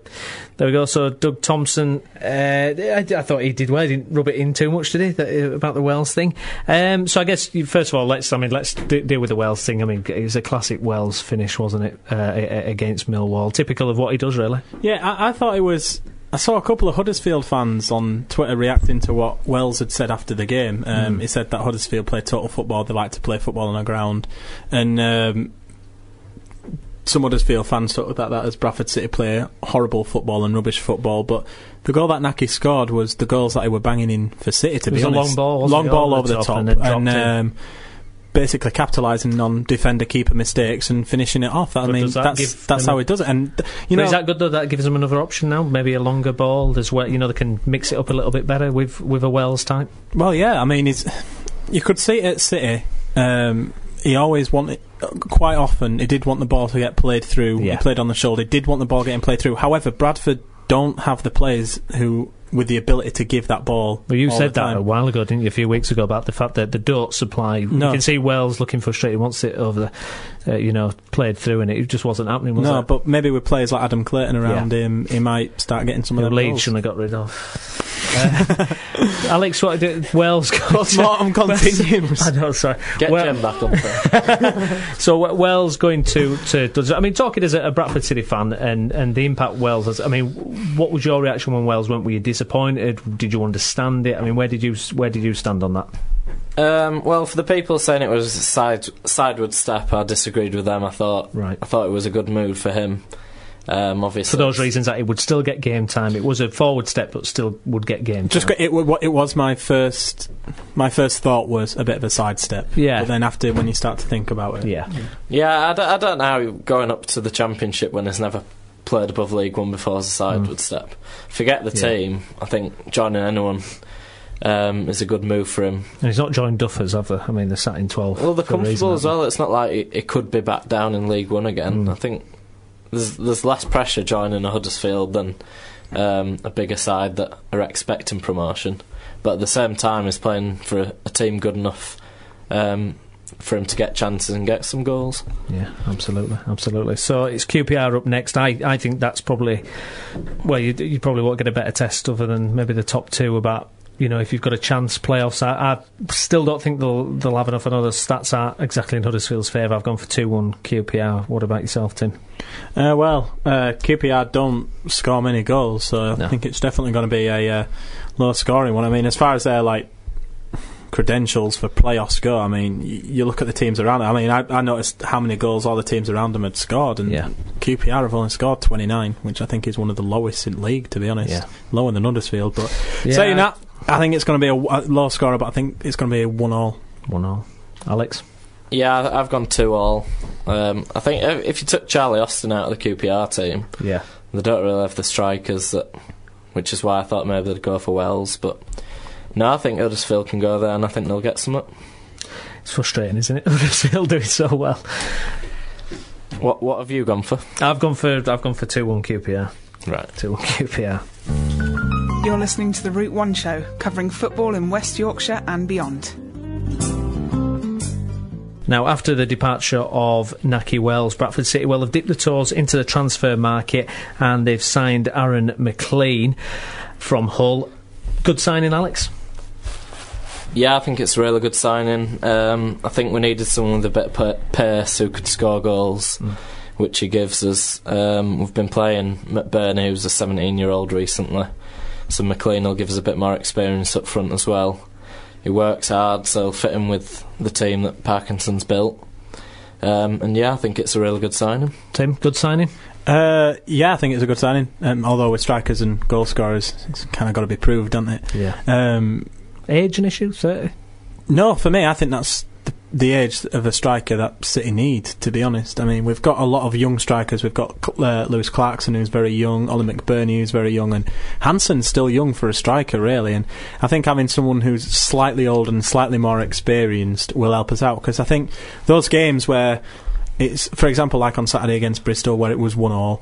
There we go. So, Doug Thompson, I thought he did well. He didn't rub it in too much, did he, about the Wells thing? So I guess, first of all, let's deal with the Wells thing. It was a classic Wells finish, wasn't it, against Millwall. Typical of what he does, really. Yeah, I thought it was... I saw a couple of Huddersfield fans on Twitter reacting to what Wells had said after the game. He said that Huddersfield play total football, they like to play football on the ground. And some Huddersfield fans took that as Bradford City play horrible football and rubbish football, but the goal that Naki scored was the goals that he were banging in for City, to be honest. It was a long ball, long ball over the top, and basically capitalising on defender-keeper mistakes and finishing it off. That's how he does it. And is that good though? That gives them another option now. Maybe a longer ball. There's they can mix it up a little bit better with a Wells type. Well, yeah. You could see it at City. He always wanted. Quite often, he did want the ball to get played through. Yeah. He played on the shoulder. He did want the ball getting played through. However, Bradford don't have the players who with the ability to give that ball. Well, you said that a while ago, didn't you? A few weeks ago, about the fact that the don't supply. No. You can see Wells looking frustrated. He wants it over the, played through, and it just wasn't happening. Was it? But maybe with players like Adam Clayton around him, he might start getting some of the Leeds shouldn't have got rid of. Alex, what did Wells got? Mortem continues. I know, sorry. Get Jem back on there. So Wells going to talking as a Bradford City fan and the impact Wells has. What was your reaction when Wells went? Were you disappointed? Did you understand it? Where did you stand on that? Well, for the people saying it was a sideward step, I disagreed with them. I thought it was a good move for him. Obviously, for those reasons that it would still get game time. It was a forward step, but still would get game time. It was my first thought was a bit of a sidestep. Yeah. But then after, when you start to think about it, yeah. I don't know how going up to the Championship when he's never played above League One before is a sideward step. Forget the team. I think joining anyone is a good move for him. And he's not joined Duffers, have they? They're sat in 12th. Well, they're comfortable as well. It's not like it could be back down in League One again. I think there's less pressure joining a Huddersfield than a bigger side that are expecting promotion, but at the same time is playing for a team good enough for him to get chances and get some goals. Yeah, absolutely. So it's QPR up next. I think that's probably, well, you probably won't get a better test other than maybe the top two about, if you've got a chance playoffs. I still don't think they'll have enough. I know the stats aren't exactly in Huddersfield's favour. I've gone for 2-1 QPR. What about yourself, Tim? QPR don't score many goals, so I think it's definitely going to be a low scoring one. I mean, as far as their credentials for playoffs go, I mean, you look at the teams around it. I mean, I noticed how many goals all the teams around them had scored, and QPR have only scored 29, which I think is one of the lowest in league, to be honest. Lower than Huddersfield, but saying that, I think it's going to be a low scorer, but I think it's going to be a 1-1. 1-1. Alex? Yeah, I've gone 2-2. I think if you took Charlie Austin out of the QPR team, they don't really have the strikers, which is why I thought maybe they'd go for Wells, but no, I think Huddersfield can go there, and I think they'll get some up. It's frustrating, isn't it? Huddersfield doing so well. What have you gone for? I've gone for 2-1 QPR. Right, 2-1 QPR. You're listening to the Route 1 show, covering football in West Yorkshire and beyond. Now, after the departure of Nahki Wells, Bradford City have dipped their toes into the transfer market, and they've signed Aaron McLean from Hull. Good signing, Alex? Yeah, I think it's a really good signing. I think we needed someone with a bit of pace who could score goals, which he gives us. We've been playing McBurney, who's a 17-year-old recently, so McLean will give us a bit more experience up front as well. He works hard, so he'll fit in with the team that Parkinson's built. And I think it's a really good signing. Tim, good signing? I think it's a good signing. Although with strikers and goal scorers, it's kind of got to be proved, doesn't it? Yeah. Age an issue, 30? No, for me, I think that's the age of a striker that City need, to be honest. I mean, we've got a lot of young strikers. We've got Lewis Clarkson, who's very young, Ollie McBurney, who's very young, and Hansen's still young for a striker, really. And I think having someone who's slightly older and slightly more experienced will help us out, because I think those games where it's, for example, like on Saturday against Bristol, where it was 1-1,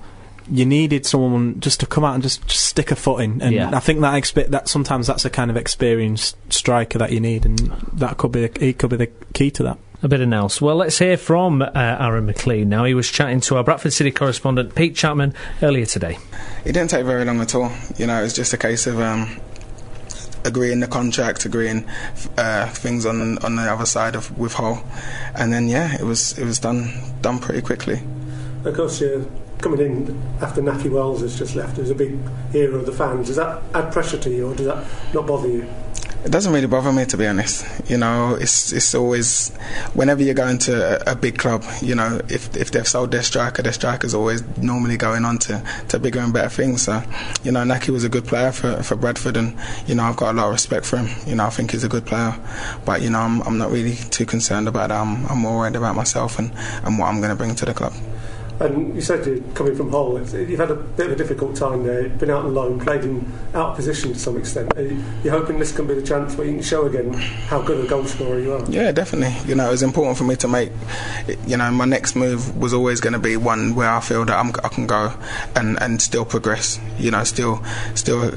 you needed someone just to come out and just stick a foot in, and I think that sometimes that's a kind of experienced striker that you need, and that could be the key to that. A bit of nous. Well, let's hear from Aaron McLean now. He was chatting to our Bradford City correspondent Pete Chapman earlier today. It didn't take very long at all. It was just a case of agreeing the contract, agreeing things on the other side with Hull, and then it was done pretty quickly. Of course, coming in after Nahki Wells has just left as a big hero of the fans, does that add pressure to you, or does that not bother you? It doesn't really bother me, to be honest. It's always, whenever you're going to a big club, if they've sold their striker's always normally going on to bigger and better things. So, Nahki was a good player for Bradford, and I've got a lot of respect for him. I think he's a good player, but I'm not really too concerned about that. I'm more worried about myself and what I'm going to bring to the club. And you said you're coming from Hull, you've had a bit of a difficult time there, been out on loan, played in out of position to some extent. Are you hoping this can be the chance where you can show again how good a goal scorer you are? Yeah, definitely. It was important for me to make, my next move was always going to be one where I feel that I can go and still progress, still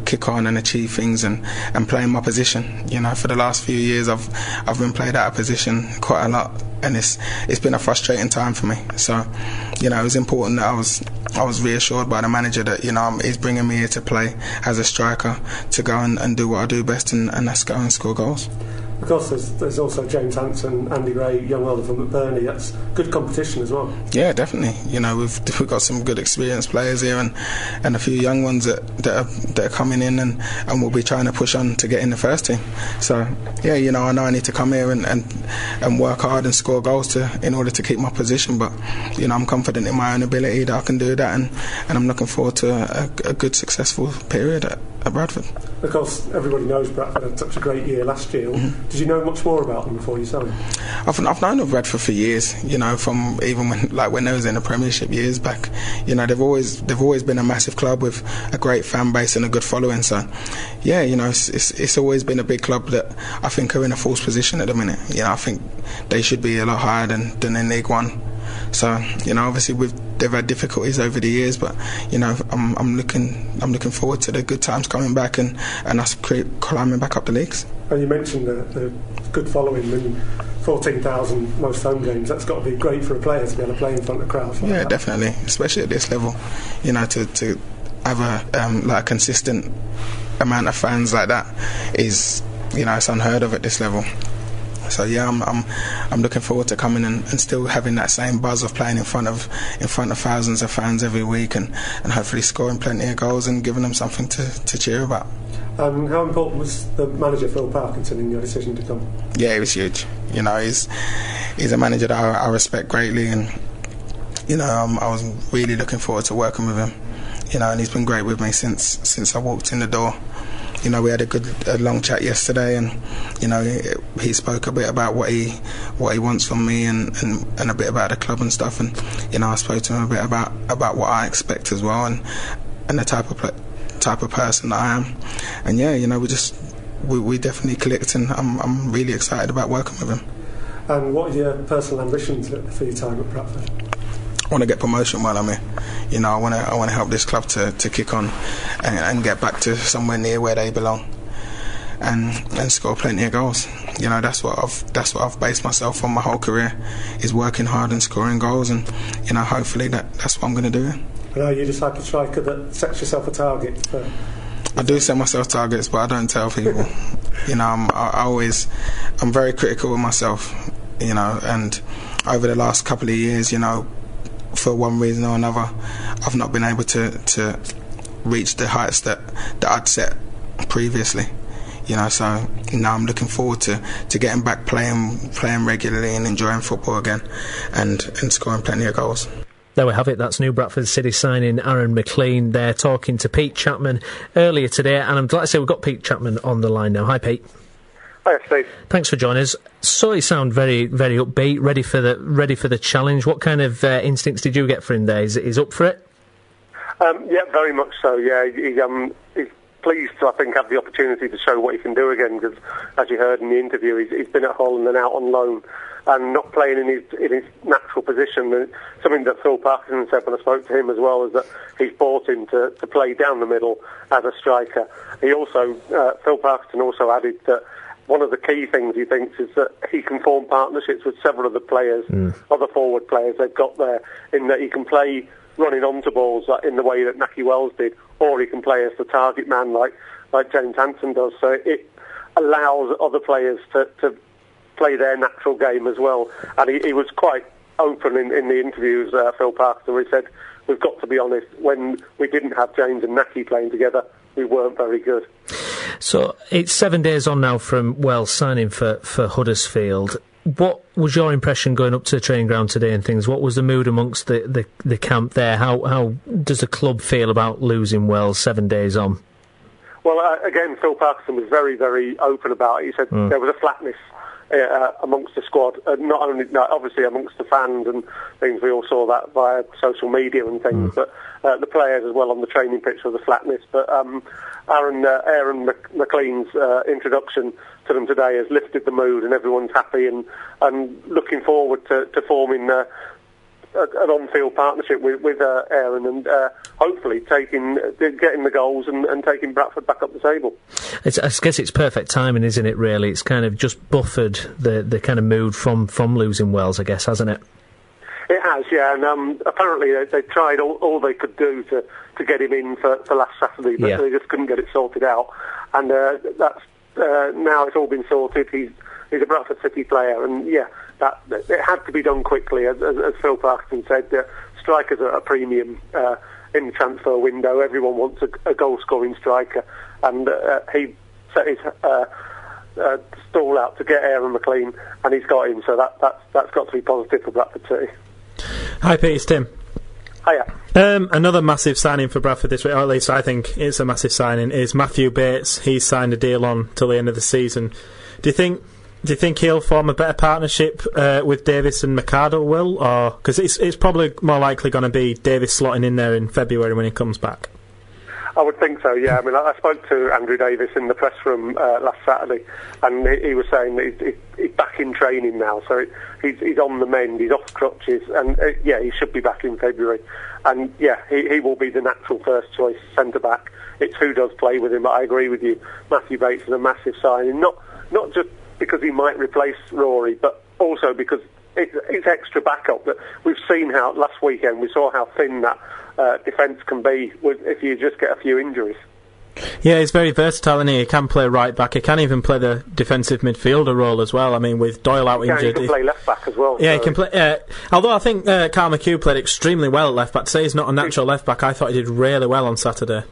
kick on and achieve things and play in my position. For the last few years I've been played out of position quite a lot, and it's been a frustrating time for me. So, it was important that I was reassured by the manager that he's bringing me here to play as a striker, to go and do what I do best, and that's go and score goals. Of course, there's also James Hansen, Andy Gray, young Oliver McBurney. That's good competition as well. Yeah, definitely. We've got some good experienced players here, and a few young ones that are coming in, and we'll be trying to push on to get in the first team. So I know I need to come here and work hard and score goals in order to keep my position. But I'm confident in my own ability that I can do that, and I'm looking forward to a good, successful period at Bradford. Of course, everybody knows Bradford had such a great year last year. Mm-hmm. Did you know much more about them before you signed? I've known of Bradford for years. From even when they was in the Premiership years back. They've always been a massive club with a great fan base and a good following. So, it's always been a big club that I think are in a false position at the minute. I think they should be a lot higher than in League One. So, obviously with they've had difficulties over the years, but you know, I'm looking forward to the good times coming back and us climbing back up the leagues. And you mentioned the good following and 14,000 most home games. That's got to be great for a player to be able to play in front of crowds like that. Definitely, especially at this level. You know, to have a consistent amount of fans like that is, you know, it's unheard of at this level. So yeah, I'm looking forward to coming and still having that same buzz of playing in front of thousands of fans every week and hopefully scoring plenty of goals and giving them something to cheer about. How important was the manager Phil Parkinson in your decision to come? Yeah, it was huge. You know, he's a manager that I respect greatly, and you know, I was really looking forward to working with him. You know, and he's been great with me since I walked in the door. You know, we had a long chat yesterday, and you know, he spoke a bit about what he wants from me and a bit about the club and stuff, and you know, I spoke to him a bit about what I expect as well, and the type of person that I am. And yeah, you know, we definitely clicked, and I'm really excited about working with him. And what are your personal ambitions for your time at Bradford? I want to get promotion while I'm here. You know, I want to help this club to kick on and get back to somewhere near where they belong, and score plenty of goals. You know, that's what I've based myself on my whole career, is working hard and scoring goals, and you know, hopefully that's what I'm going to do. And are you the type of striker that sets yourself a target? I do set myself targets, but I don't tell people. You know, I'm very critical of myself. You know, and over the last couple of years, you know, for one reason or another, I've not been able to reach the heights that I'd set previously. You know, so now I'm looking forward to getting back playing regularly and enjoying football again, and scoring plenty of goals. There we have it. That's new Bradford City signing Aaron McLean there, talking to Pete Chapman earlier today, and I'm glad to say we've got Pete Chapman on the line now. Hi, Pete. Hi, Steve. Thanks for joining us. So you sound very, very upbeat, ready for the challenge. What kind of instincts did you get for him there? Is up for it? Yeah, very much so. Yeah, he's pleased to, I think, have the opportunity to show what he can do again. Because, as you heard in the interview, he's been at Hull and then out on loan and not playing in his natural position. And something that Phil Parkinson said when I spoke to him as well is that he's brought him to play down the middle as a striker. He also, Phil Parkinson also added that one of the key things he thinks is that he can form partnerships with several of the players, other forward players they've got there, in that he can play running onto balls in the way that Nahki Wells did, or he can play as the target man like James Hanson does. So it allows other players to play their natural game as well. And he was quite open in the interviews, Phil Parkinson, where he said, we've got to be honest, when we didn't have James and Nahki playing together, we weren't very good. So it's 7 days on now from Wells signing for Huddersfield. What was your impression going up to the training ground today and things? What was the mood amongst the camp there? How does the club feel about losing Wells 7 days on? Well, again, Phil Parkinson was very, very open about it. He said there was a flatness amongst the squad, not only obviously amongst the fans and things. We all saw that via social media and things, but the players as well on the training pitch was a flatness. But Aaron McLean's introduction to them today has lifted the mood, and everyone's happy and looking forward to forming an on-field partnership with Aaron and hopefully getting the goals and taking Bradford back up the table. I guess it's perfect timing, isn't it, really? It's kind of just buffered the kind of mood from losing Wells, I guess, hasn't it? It has, yeah, and apparently they tried all they could do to get him in for last Saturday, but they just couldn't get it sorted out. And that's now it's all been sorted. He's a Bradford City player, and yeah, that it had to be done quickly, as Phil Parkinson said. Strikers are a premium in the transfer window. Everyone wants a goal-scoring striker, and he set his stall out to get Aaron McLean, and he's got him. So that's got to be positive for Bradford City. Hi, Pete, it's Tim. Hiya. Another massive signing for Bradford this week, or at least I think it's a massive signing, is Matthew Bates. He's signed a deal on till the end of the season. Do you think he'll form a better partnership with Davis and McArdle, Will? Or because it's probably more likely going to be Davis slotting in there in February when he comes back? I would think so, yeah. I mean, I spoke to Andrew Davis in the press room last Saturday, and he was saying that he's back in training now, so he's on the mend, he's off crutches, and he should be back in February. And he will be the natural first choice centre-back. It's who does play with him, but I agree with you. Matthew Bates is a massive signing, not just because he might replace Rory, but also because it's extra backup. That we've seen how last weekend we saw how thin that defence can be if you just get a few injuries. Yeah, he's very versatile, and he can play right back. He can even play the defensive midfielder role as well. I mean, with Doyle out injured, he can play left back as well. Yeah, he can play. Although I think Carl McHugh played extremely well at left back. To say he's not a natural left back, I thought he did really well on Saturday.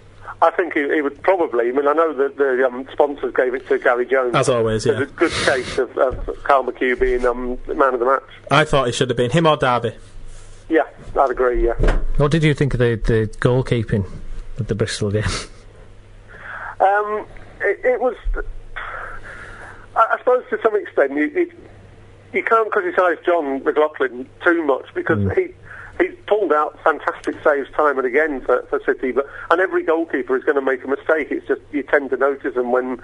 I think he would probably. I mean, I know that the sponsors gave it to Gary Jones. As always, yeah. There's a good case of Carl McHugh being man of the match. I thought he should have been him or Derby. Yeah, I'd agree. Yeah. What did you think of the goalkeeping with the Bristol game? It was. I suppose to some extent you can't criticise John McLaughlin too much because he's pulled out fantastic saves time and again for City, and every goalkeeper is going to make a mistake. It's just you tend to notice them when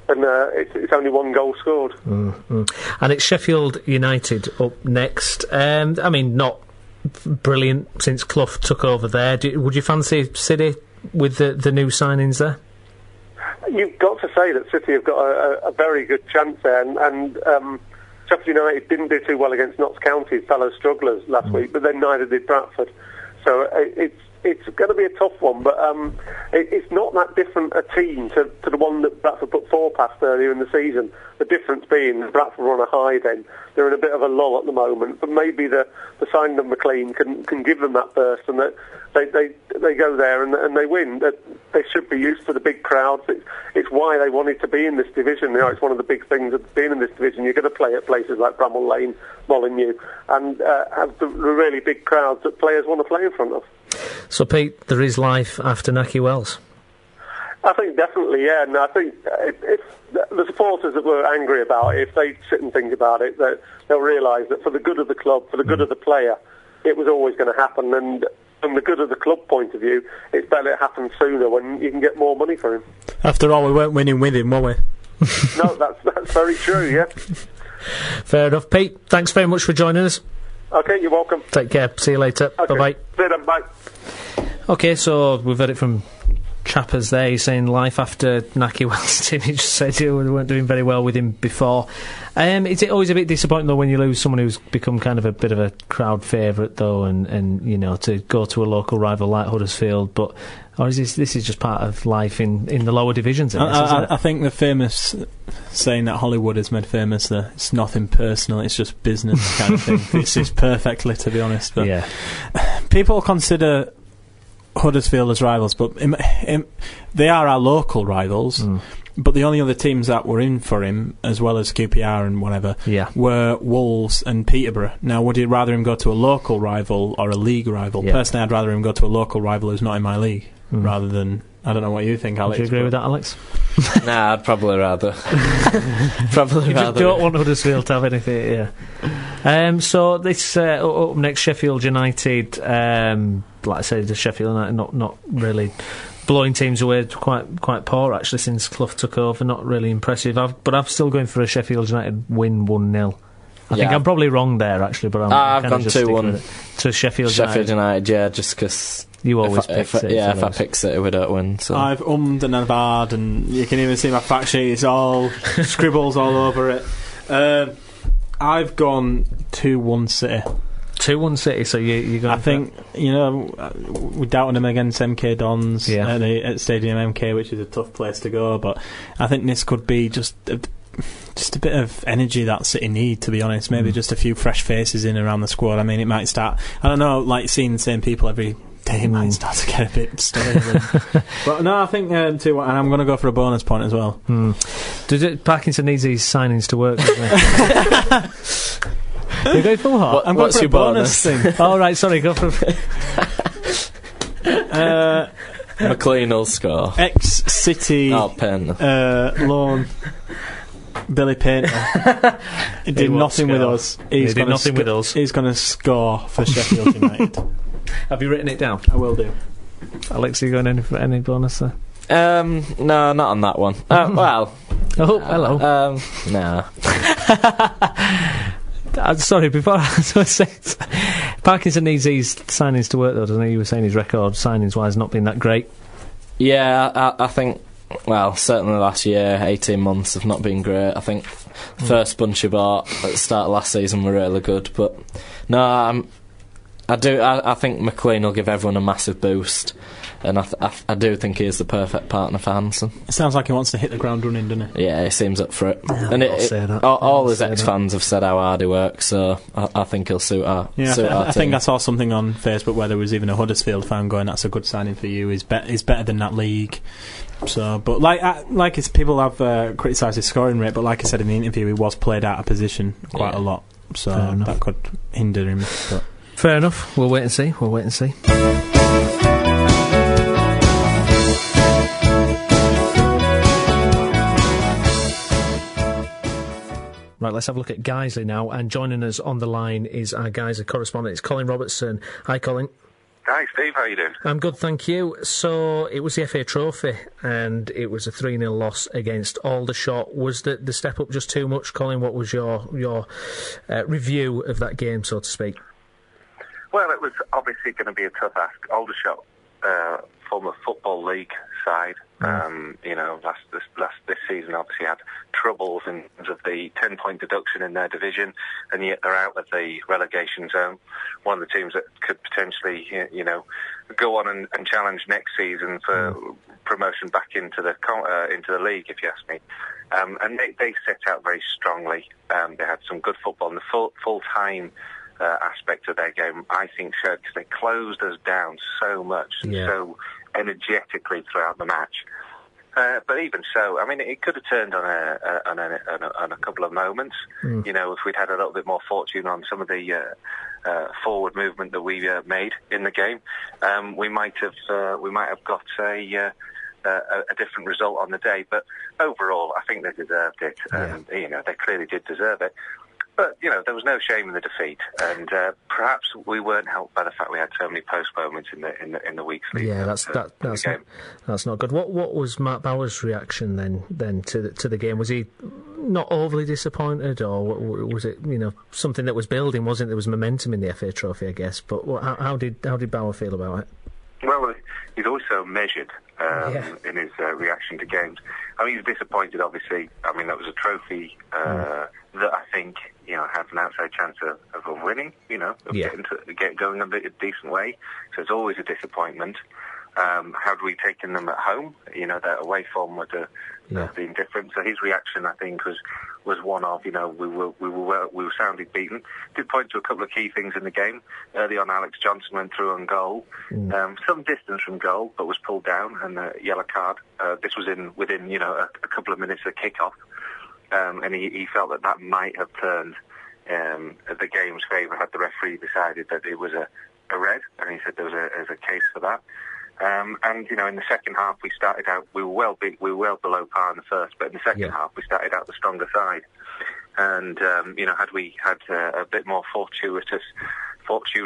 it's only one goal scored. And it's Sheffield United up next. I mean, not brilliant since Clough took over there. Would you fancy City with the new signings there? You've got to say that City have got a very good chance there, and Sheffield United didn't do too well against Notts County's fellow strugglers last week, but then neither did Bradford. So it's going to be a tough one, but it's not that different a team to the one that Bradford put 4 past earlier in the season. The difference being that Bradford were on a high then. They're in a bit of a lull at the moment, but maybe the signing of McLean can give them that burst, and that they go there and they win. That they should be used to the big crowds. It's why they wanted to be in this division. You know, it's one of the big things of being in this division. You're going to play at places like Bramall Lane, Molineux, and have the really big crowds that players want to play in front of. So, Pete, there is life after Nahki Wells? I think definitely, yeah. And I think if the supporters that were angry about it, if they sit and think about it, they'll realise that for the good of the club, for the good of the player, it was always going to happen. And from the good of the club point of view, it's better it happens sooner when you can get more money for him. After all, we weren't winning with him, were we? No, that's very true, yeah. Fair enough. Pete, thanks very much for joining us. Okay, you're welcome. Take care. See you later. Okay. Bye-bye. See you then, bye. Okay, so we've heard it from Chappers there. He's saying life after Nahki Wells. He just said they weren't doing very well with him before. Is it always a bit disappointing though when you lose someone who's become kind of a bit of a crowd favourite though, and you know, to go to a local rival like Huddersfield? But or is this is just part of life in the lower divisions? I think the famous saying that Hollywood has made famous that it's nothing personal, it's just business kind of thing. This is perfectly, to be honest. But yeah, people consider Huddersfield as rivals, but they are our local rivals. But the only other teams that were in for him, as well as QPR and whatever, were Wolves and Peterborough. Now, would you rather him go to a local rival or a league rival? Yeah. Personally, I'd rather him go to a local rival who's not in my league, rather than... I don't know what you think, Alex. Do you agree with that, Alex? Nah, I'd probably rather. You just don't want Huddersfield to have anything, yeah. So this up next, Sheffield United. Like I said, the Sheffield United not really blowing teams away, quite poor actually since Clough took over. Not really impressive. But I'm still going for a Sheffield United win 1-0. I think I'm probably wrong there actually, but I've gone 2-1 to Sheffield United. Yeah, just because you always pick City. If I pick City, we don't win. So. I've and I've had, and you can even see my fact sheet. It's all scribbles all over it. I've gone 2-1 City. 2-1 City, so you're going. I think we doubted him against MK Dons at Stadium MK, which is a tough place to go. But I think this could be just a bit of energy that City need, to be honest. Maybe just a few fresh faces in around the squad. I mean, it might start. I don't know, like seeing the same people every day, it might start to get a bit stale. But no, I think 2-1, and I'm going to go for a bonus point as well. Parkinson needs these signings to work, doesn't he? You go full heart. I'm going for a bonus thing. Oh right, sorry, go for McLean will score. Ex-City loan Billy Painter. He did nothing with us. He's going to score for Sheffield United. Have you written it down? I will do. Alex, are you going any bonus there? No, not on that one. Well. Oh, hello. No. Sorry, before I was saying, Parkinson needs these signings to work, though, doesn't he? You were saying his record, signings-wise, not been that great. Yeah, I think, well, certainly the last year, 18 months have not been great. I think the first bunch he bought at the start of last season were really good, but no, I think McLean will give everyone a massive boost, and I do think he is the perfect partner for Hansen. It sounds like he wants to hit the ground running, doesn't he? Yeah, he seems up for it. Yeah, and all his ex-fans have said how hard he works, so I think he'll suit our team. I think I saw something on Facebook where there was even a Huddersfield fan going, "That's a good signing for you. He's better than that league." So, but like people have criticised his scoring rate, but like I said in the interview, he was played out of position quite a lot, so that could hinder him. But. Fair enough. We'll wait and see. Right, let's have a look at Guiseley now, and joining us on the line is our Guiseley correspondent. It's Colin Robertson. Hi, Colin. Hi, Steve. How are you doing? I'm good, thank you. So, it was the FA Trophy, and it was a 3-0 loss against Aldershot. Was the step up just too much, Colin? What was your review of that game, so to speak? Well, it was obviously going to be a tough ask. Aldershot, former Football League side, this season obviously had troubles in terms of the 10-point deduction in their division, and yet they're out of the relegation zone. One of the teams that could potentially, go on and challenge next season for promotion back into the league, if you ask me. And they set out very strongly. They had some good football, and the full-time aspect of their game, I think, showed, because they closed us down so much and so energetically throughout the match. But even so, I mean, it could have turned on a couple of moments. If we'd had a little bit more fortune on some of the forward movement that we made in the game, we might have got a different result on the day. But overall, I think they deserved it, and they clearly did deserve it. But, there was no shame in the defeat, and perhaps we weren't helped by the fact we had so many postponements in the weeks leading up to the game. That's not good. What was Matt Bauer's reaction then to the game? Was he not overly disappointed, or was it something that was building? Wasn't there was momentum in the FA Trophy, I guess? But how did Bauer feel about it? Well, he's always so measured in his reaction to games. I mean, he's disappointed, obviously. I mean, that was a trophy that I think had an outside chance of winning. Get going a decent way. So it's always a disappointment. Had we taken them at home, their away form would have been different. So his reaction, I think, was one of we were soundly beaten. Did point to a couple of key things in the game. Early on, Alex Johnson went through on goal, some distance from goal, but was pulled down and a yellow card. This was within a couple of minutes of kick-off, and he felt that might have turned the game's favour had the referee decided that it was a red, and he said there was a case for that. And in the second half we started out, we were well below par in the first, but in the second half we started out the stronger side. And had we had a bit more fortune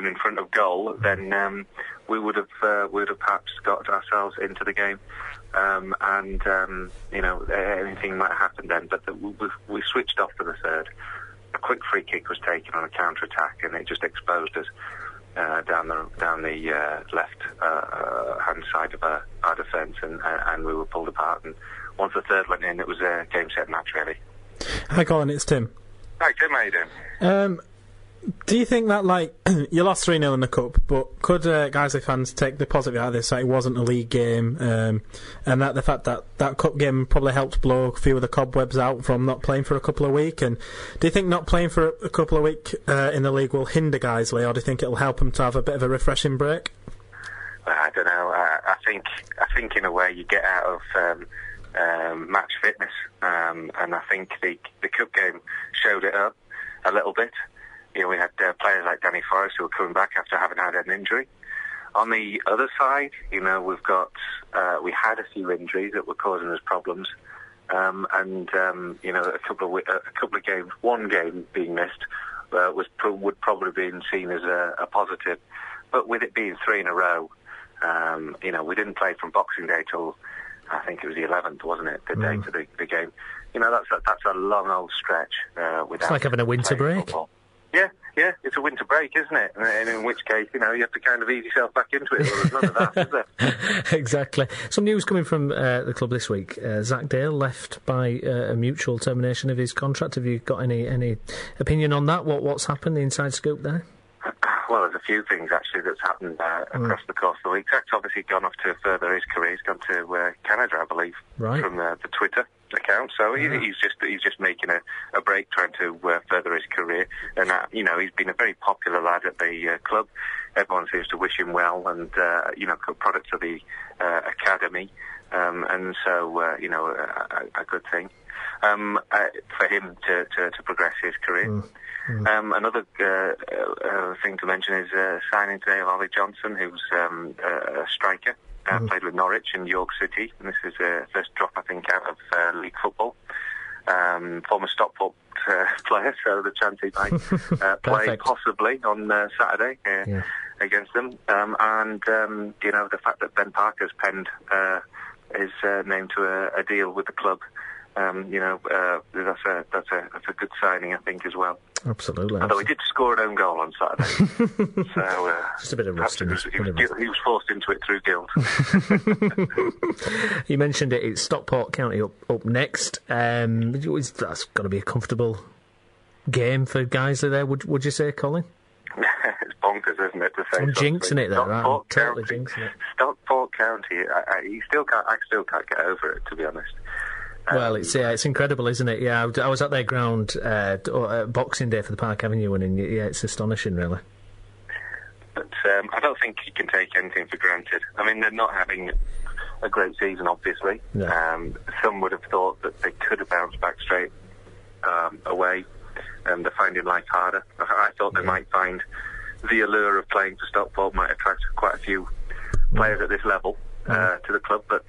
in front of goal, then we would have perhaps got ourselves into the game. Anything might have happened then, but we switched off for the third. A quick free kick was taken on a counter attack, and it just exposed us down the left hand side of our defence, and we were pulled apart. And once the third went in, it was a game set match, really. Hi, Colin, it's Tim. Hi, Tim. How you doing? Do you think that, you lost 3-0 in the Cup, but could Guiseley fans take the positive out of this, that it wasn't a league game, and that the fact that Cup game probably helped blow a few of the cobwebs out from not playing for a couple of weeks? And do you think not playing for a couple of weeks in the league will hinder Guiseley, or do you think it'll help them to have a bit of a refreshing break? I don't know. I think in a way you get out of match fitness, and I think the Cup game showed it up a little bit. We had players like Danny Forrest who were coming back after having had an injury. On the other side, we had a few injuries that were causing us problems, a couple of games, one game being missed would probably be seen as a positive. But with it being 3 in a row, We didn't play from Boxing Day till I think it was the 11th, wasn't it? The day to the game. That's a long old stretch. It's like having a winter break. Football. Yeah, it's a winter break, isn't it? And in which case, you have to kind of ease yourself back into it. Well, there's none of that, is there? Exactly. Some news coming from the club this week. Zach Dale left by a mutual termination of his contract. Have you got any opinion on that? What's happened? The inside scoop there? Well, there's a few things actually that's happened across the course of the week. Zach's obviously gone off to further his career. He's gone to Canada, I believe, from the Twitter account. So he's just making a break, trying to further his career. And he's been a very popular lad at the club. Everyone seems to wish him well, and product of the academy, and so a good thing for him to progress his career. Another thing to mention is signing today of Ollie Johnson, who's a striker, played with Norwich and York City, and this is first drop, I think, out of league football. Former Stockport player, so the chance he might play possibly on Saturday against them. And the fact that Ben Parker's penned his name to a deal with the club. That's a good signing, I think, as well. Absolutely. Although he did score an own goal on Saturday, so just a bit of rustiness. He was forced into it through guilt. You mentioned it. It's Stockport County up next. That's got to be a comfortable game for Guiseley there. Would you say, Colin? It's bonkers, isn't it? To say I'm jinxing it there, right? I'm totally jinxing it. Stockport County. I still can't get over it, to be honest. Well, it's incredible, isn't it? Yeah, I was at their ground Boxing Day for the Park Avenue one, and it's astonishing, really. But I don't think you can take anything for granted. I mean, they're not having a great season, obviously. No. Some would have thought that they could have bounced back straight away, and they're finding life harder. I thought they might find the allure of playing for Stockport might attract quite a few players at this level to the club, but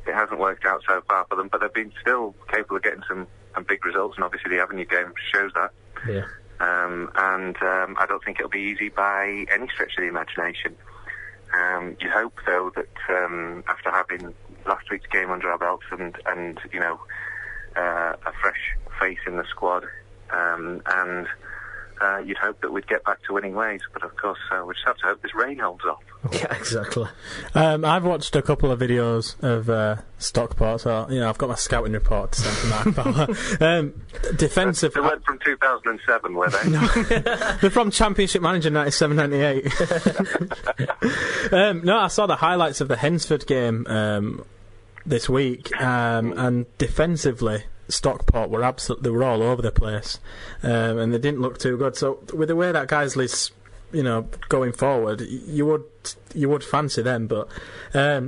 it hasn't worked out so far for them, but they've been still capable of getting some big results, and obviously the Avenue game shows that. Yeah. I don't think it'll be easy by any stretch of the imagination. You hope, though, that after having last week's game under our belts and a fresh face in the squad, you'd hope that we'd get back to winning ways, but of course we just have to hope this rain holds off. Yeah, exactly. I've watched a couple of videos of Stockport, so I've got my scouting report to send to Mark Bauer. Defensive. They weren't from 2007, were they? No, they're from Championship Manager 97-98. No, I saw the highlights of the Hensford game this week, and defensively, Stockport were they were all over the place, and they didn't look too good. So with the way that Guiseley's going forward, you would fancy them, but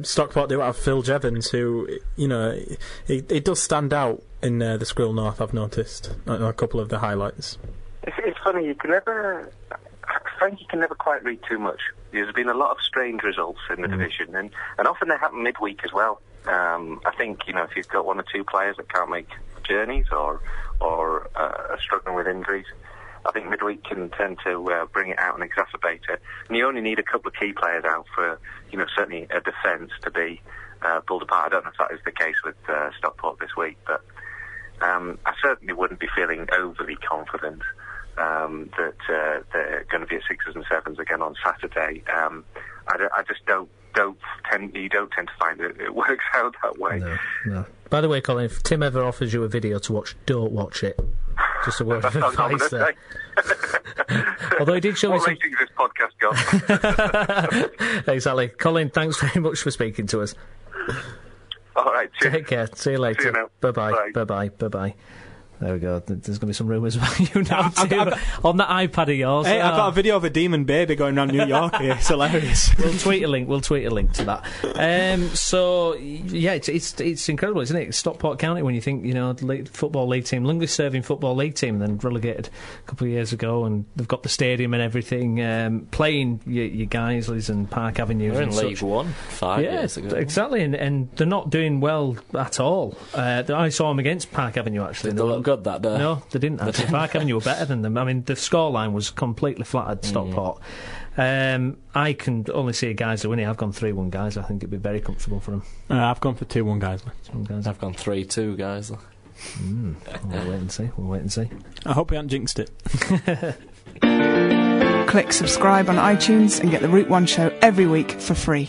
Stockport do have Phil Jevons, who he does stand out in the Skrill North. I've noticed a couple of the highlights. It's funny, you can never quite read too much. There's been a lot of strange results in the division, and often they happen midweek as well. I think if you've got one or two players that can't make journeys or are struggling with injuries, I think midweek can tend to bring it out and exacerbate it. And you only need a couple of key players out for certainly a defence to be pulled apart. I don't know if that is the case with Stockport this week, but I certainly wouldn't be feeling overly confident that they're going to be at 6s and 7s again on Saturday. I just don't tend to find it works out that way. No. By the way, Colin, if Tim ever offers you a video to watch, don't watch it. Just a word of advice there. Although he did show me some... What rating this podcast got? Exactly. Colin, thanks very much for speaking to us. All right, cheers. Take care. See you later. See you now. Bye-bye. Bye-bye. Bye-bye. There we go. There's going to be some rumours about you now, on that iPad of yours. Hey, I've got a video of a demon baby going around New York here. It's hilarious. We'll tweet a link to that. So, yeah, it's incredible, isn't it? Stockport County, when you think, football league team, longest serving football league team, then relegated a couple of years ago, and they've got the stadium and everything, playing your Guisleys and Park Avenues. They're in League One 5 years ago. Exactly, and they're not doing well at all. I saw them against Park Avenue, actually. They look good that day. No, they didn't actually. Park Avenue were better than them. I mean, the scoreline was completely flat at Stockport. I can only see Guiseley winning. I've gone 3-1 Guiseley. I think it'd be very comfortable for them. I've gone for 2-1 Guiseley. I've gone 3-2 Guiseley. We'll wait and see. I hope we haven't jinxed it. Click subscribe on iTunes and get the Route 1 show every week for free.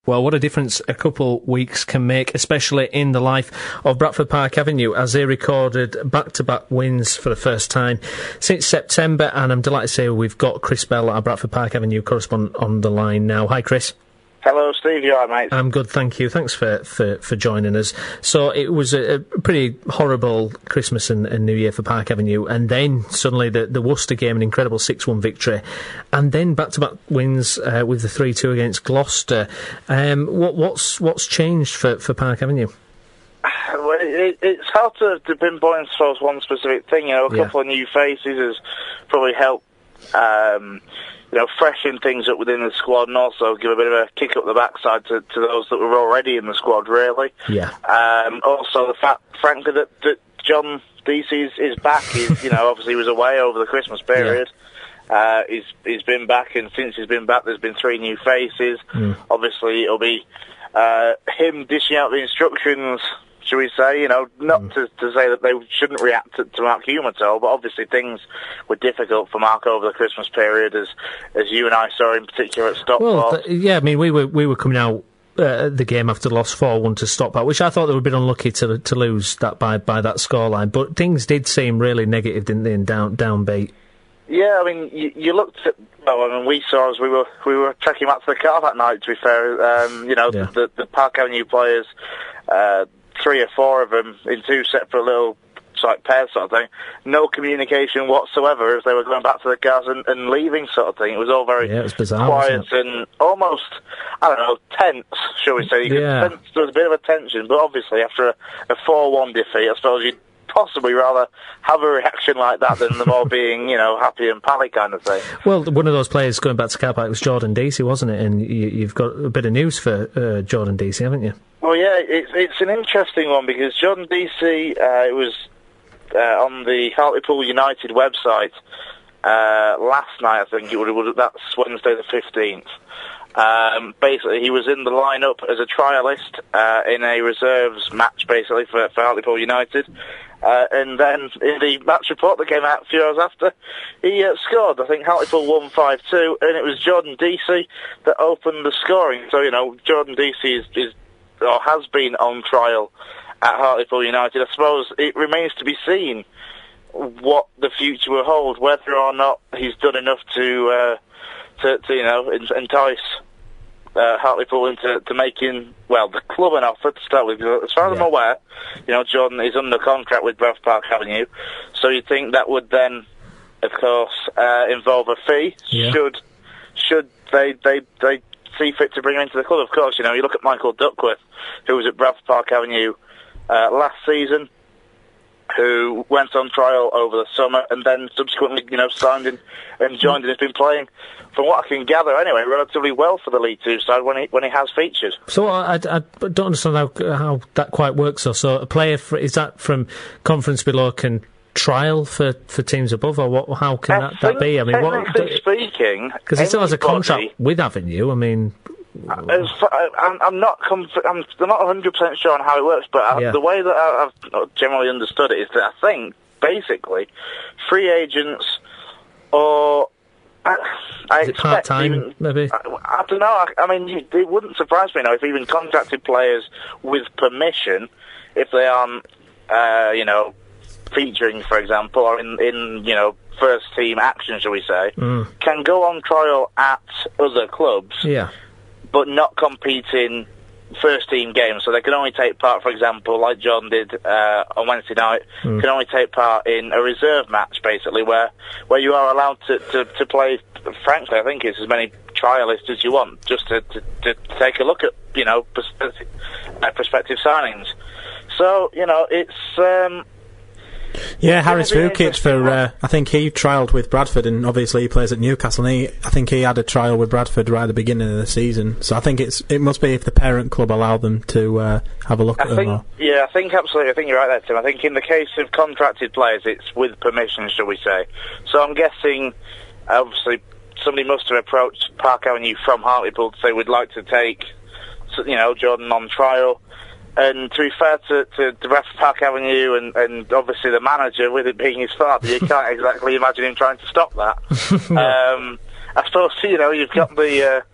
Well, what a difference a couple weeks can make, especially in the life of Bradford Park Avenue, as they recorded back-to-back wins for the first time since September. And I'm delighted to say we've got Chris Bell, our Bradford Park Avenue correspondent, on the line now. Hi, Chris. Hello, Steve. You all right, mate? I'm good, thank you. Thanks for joining us. So it was a pretty horrible Christmas and New Year for Park Avenue, and then suddenly the Worcester game, an incredible 6-1 victory, and then back-to-back wins with the 3-2 against Gloucester. What's changed for Park Avenue? Well, it's hard to pinpoint towards one specific thing. A couple of new faces has probably helped. Freshen things up within the squad, and also give a bit of a kick up the backside to those that were already in the squad, really. Yeah. Also, the fact, frankly, that John Deasy is back. Obviously he was away over the Christmas period. Yeah. He's been back, and since he's been back, there's been 3 new faces. Obviously, it'll be him dishing out the instructions, should we say, not to say that they shouldn't react to Mark Hume at all, but obviously things were difficult for Mark over the Christmas period, as you and I saw in particular at Stockport. Well, I mean, we were coming out the game after the loss 4-1 to Stockport, which I thought they would have been unlucky to lose that by that scoreline, but things did seem really negative, didn't they, and downbeat. Yeah, I mean, you looked at. Well, I mean, we saw as we were trekking back to the car that night. To be fair, the Park Avenue players, 3 or 4 of them in 2 separate little pairs sort of thing. No communication whatsoever as they were going back to the cars and leaving sort of thing. It was all very it was bizarre, quiet and almost, I don't know, tense, shall we say. You could sense there was a bit of a tension, but obviously after a 4-1 defeat, I suppose you'd possibly rather have a reaction like that than them all being, happy and pally kind of thing. Well, one of those players going back to car park was Jordan Deasy, wasn't it? And you've got a bit of news for Jordan Deasy, haven't you? Well, yeah, it's an interesting one because Jordan Deasy, it was on the Hartlepool United website last night, I think it would. That's Wednesday the 15th. Basically, he was in the lineup as a trialist in a reserves match, basically for Hartlepool United. And then in the match report that came out a few hours after, he scored. I think Hartlepool won 5-2, and it was Jordan Deasy that opened the scoring. So, Jordan Deasy is or has been on trial at Hartlepool United. I suppose it remains to be seen what the future will hold, whether or not he's done enough to entice Hartlepool into making, the club an offer to start with. As far as I'm aware, Jordan is under contract with Bradford Park Avenue, so you'd think that would then, of course, involve a fee. Yeah. Should they see fit to bring him into the club? Of course, you look at Michael Duckworth, who was at Bradford Park Avenue last season, who went on trial over the summer and then subsequently, signed in and joined and has been playing, from what I can gather anyway, relatively well for the League Two side when he has featured. So I don't understand how that quite works. So a player, is that from conference below can trial for teams above, or what? How can that be? I mean, technically speaking, because he still has a contract with Avenue. I mean, I'm not 100% sure on how it works, but the way that I've generally understood it is that I think basically free agents or is it part-time, maybe? I don't know. I mean, it wouldn't surprise me if even contracted players with permission, if they aren't, featuring, for example, or in first team action, shall we say, can go on trial at other clubs, but not compete in first team games. So they can only take part, for example, like John did on Wednesday night, can only take part in a reserve match, basically, where you are allowed to play. Frankly, I think it's as many trialists as you want, just to take a look at prospective signings. So it's Yeah, Haris Vukic I think he trialled with Bradford, and obviously he plays at Newcastle, and I think he had a trial with Bradford right at the beginning of the season. So I think it must be if the parent club allow them to have a look at them. Yeah, I think absolutely. I think you're right there, Tim. I think in the case of contracted players, it's with permission, shall we say. So I'm guessing, obviously, somebody must have approached Park Avenue from Hartlepool to say we'd like to take, Jordan on trial. And to be fair to Bradford Park Avenue and obviously the manager, with it being his father, you can't exactly imagine him trying to stop that. I suppose, you've got the...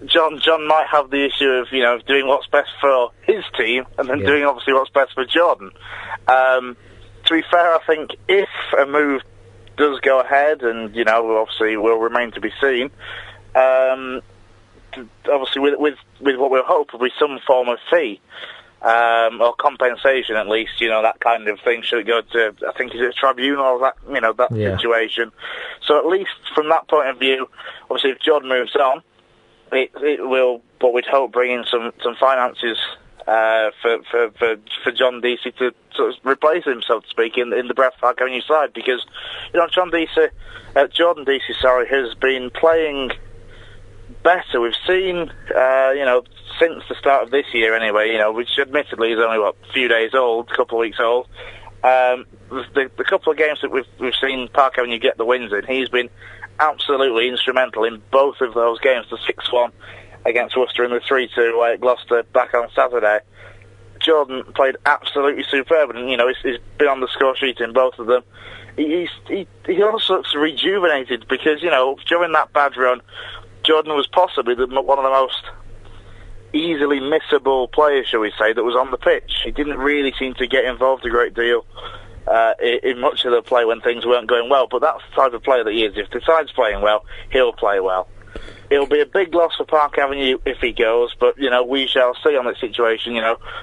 John might have the issue of, doing what's best for his team and then doing obviously what's best for Jordan. To be fair, I think if a move does go ahead, and, obviously will remain to be seen, obviously with what we'll hope will be some form of fee. Or compensation, at least, that kind of thing should go to, I think, is it a tribunal or that situation. So at least from that point of view, obviously if Jordan moves on, it will, what we'd hope, bring in some finances for John Deasy to sort of replace him, so to speak, in the Bradford Park Avenue side, because Jordan Deasy has been playing better. We've seen, since the start of this year anyway, which admittedly is only, a few days old, a couple of weeks old, the couple of games that we've seen Park Avenue get the wins in, he's been absolutely instrumental in both of those games, the 6-1 against Worcester and the 3-2 at Gloucester back on Saturday. Jordan played absolutely superb, and, he's been on the score sheet in both of them. He also looks rejuvenated because, during that bad run, Jordan was possibly one of the most easily missable players, shall we say, that was on the pitch. He didn't really seem to get involved a great deal in much of the play when things weren't going well, but that's the type of player that he is. If the side's playing well, he'll play well. It'll be a big loss for Park Avenue if he goes, but, we shall see on that situation.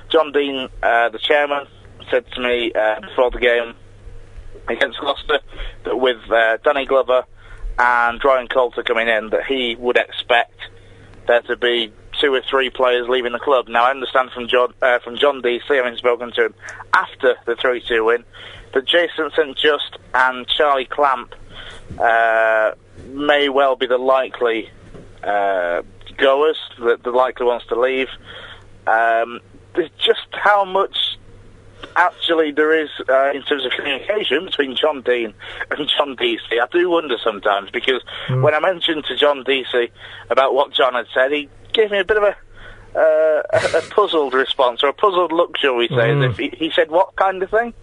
John Dean, the chairman, said to me before the game against Gloucester that with Danny Glover and Ryan Coulter coming in, that he would expect there to be 2 or 3 players leaving the club. Now, I understand from John Deasy, having spoken to him after the 3-2 win, that Jason St Just and Charlie Clamp may well be the likely goers, the likely ones to leave. There's just how much actually there is in terms of communication between John Dean and John Deasy. I do wonder sometimes, because when I mentioned to John Deasy about what John had said, he gave me a bit of a puzzled response, or a puzzled look, shall we say, as if he said what kind of thing.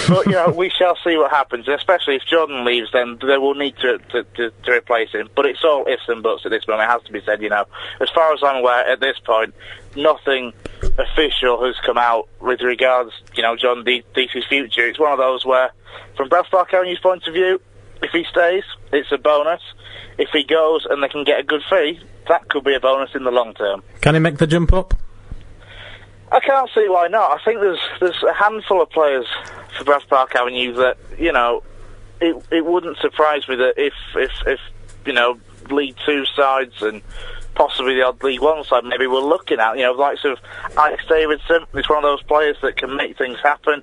But we shall see what happens, especially if Jordan leaves, then they will need to replace him. But it's all ifs and buts at this moment, it has to be said. As far as I'm aware at this point, nothing official has come out with regards John Deasy's future. It's one of those where, from Bradford Park Avenue's point of view, if he stays, it's a bonus. If he goes and they can get a good fee, that could be a bonus in the long term. Can he make the jump up? I can't see why not. I think there's a handful of players for Bradford Park Avenue that, it wouldn't surprise me that if League 2 sides and possibly the odd League 1 side maybe we're looking at, the likes of Alex Davidson. He's one of those players that can make things happen.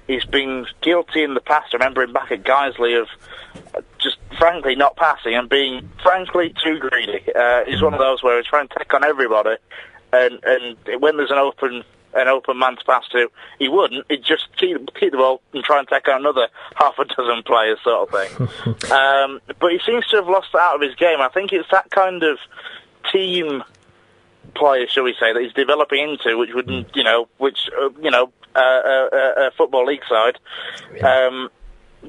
He's been guilty in the past, I remember him back at Guiseley, of just frankly not passing and being frankly too greedy. He's one of those where he's trying to take on everybody, and when there's an open man to pass to, he wouldn't. He'd just keep the ball and try and take on another half a dozen players, sort of thing. But he seems to have lost that out of his game. I think it's that kind of team player, shall we say, that he's developing into, which wouldn't, a football league side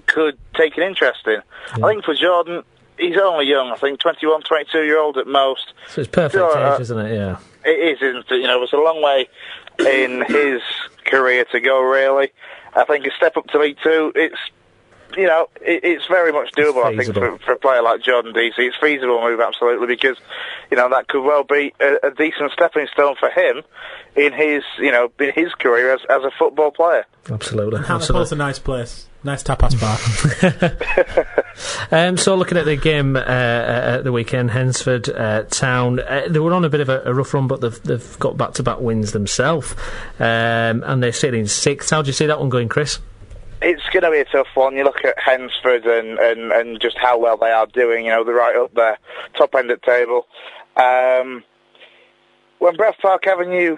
could take an interest in. I think for Jordan, he's only young. I think 21, 22-year-old at most. So it's perfect age, isn't it? Yeah, it is, isn't it? It's a long way in his career to go. Really, I think a step up to League 2, it's very much doable, I think, for a player like Jordan Deasy. It's a feasible move, absolutely, because, that could well be a decent stepping stone for him in his career as a football player. Absolutely. Hartlepool's a nice place. Nice tapas bar. So looking at the game at the weekend, Huddersfield Town, they were on a bit of a rough run, but they've got back-to-back wins themselves, and they're sitting 6th. How do you see that one going, Chris? It's going to be a tough one. You look at Hensford and just how well they are doing. They're right up there, top end of the table. When Bradford Park Avenue,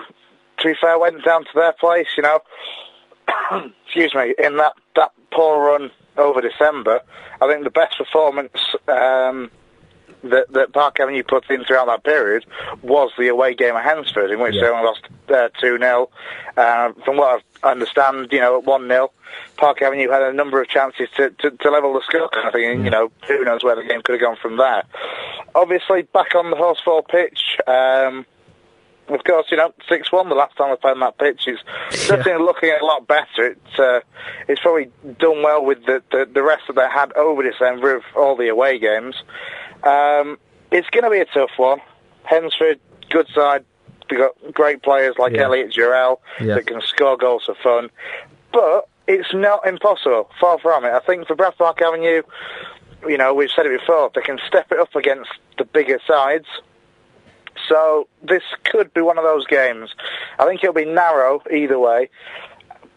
to be fair, went down to their place, excuse me, in that poor run over December, I think the best performance that Park Avenue put in throughout that period was the away game at Hensford, in which they only lost 2-0. From what I understand, at 1-0, Park Avenue had a number of chances to level the score kind of thing, and, who knows where the game could have gone from there. Obviously, back on the Horsefall pitch, of course, 6-1 the last time I played on that pitch. It's certainly looking a lot better. It's probably done well with the rest that they had over December of all the away games. It's going to be a tough one. Hensford, good side. They've got great players like Elliot Jarrell that can score goals for fun. But it's not impossible. Far from it. I think for Bradford Park Avenue, we've said it before, they can step it up against the bigger sides. So this could be one of those games. I think it'll be narrow either way,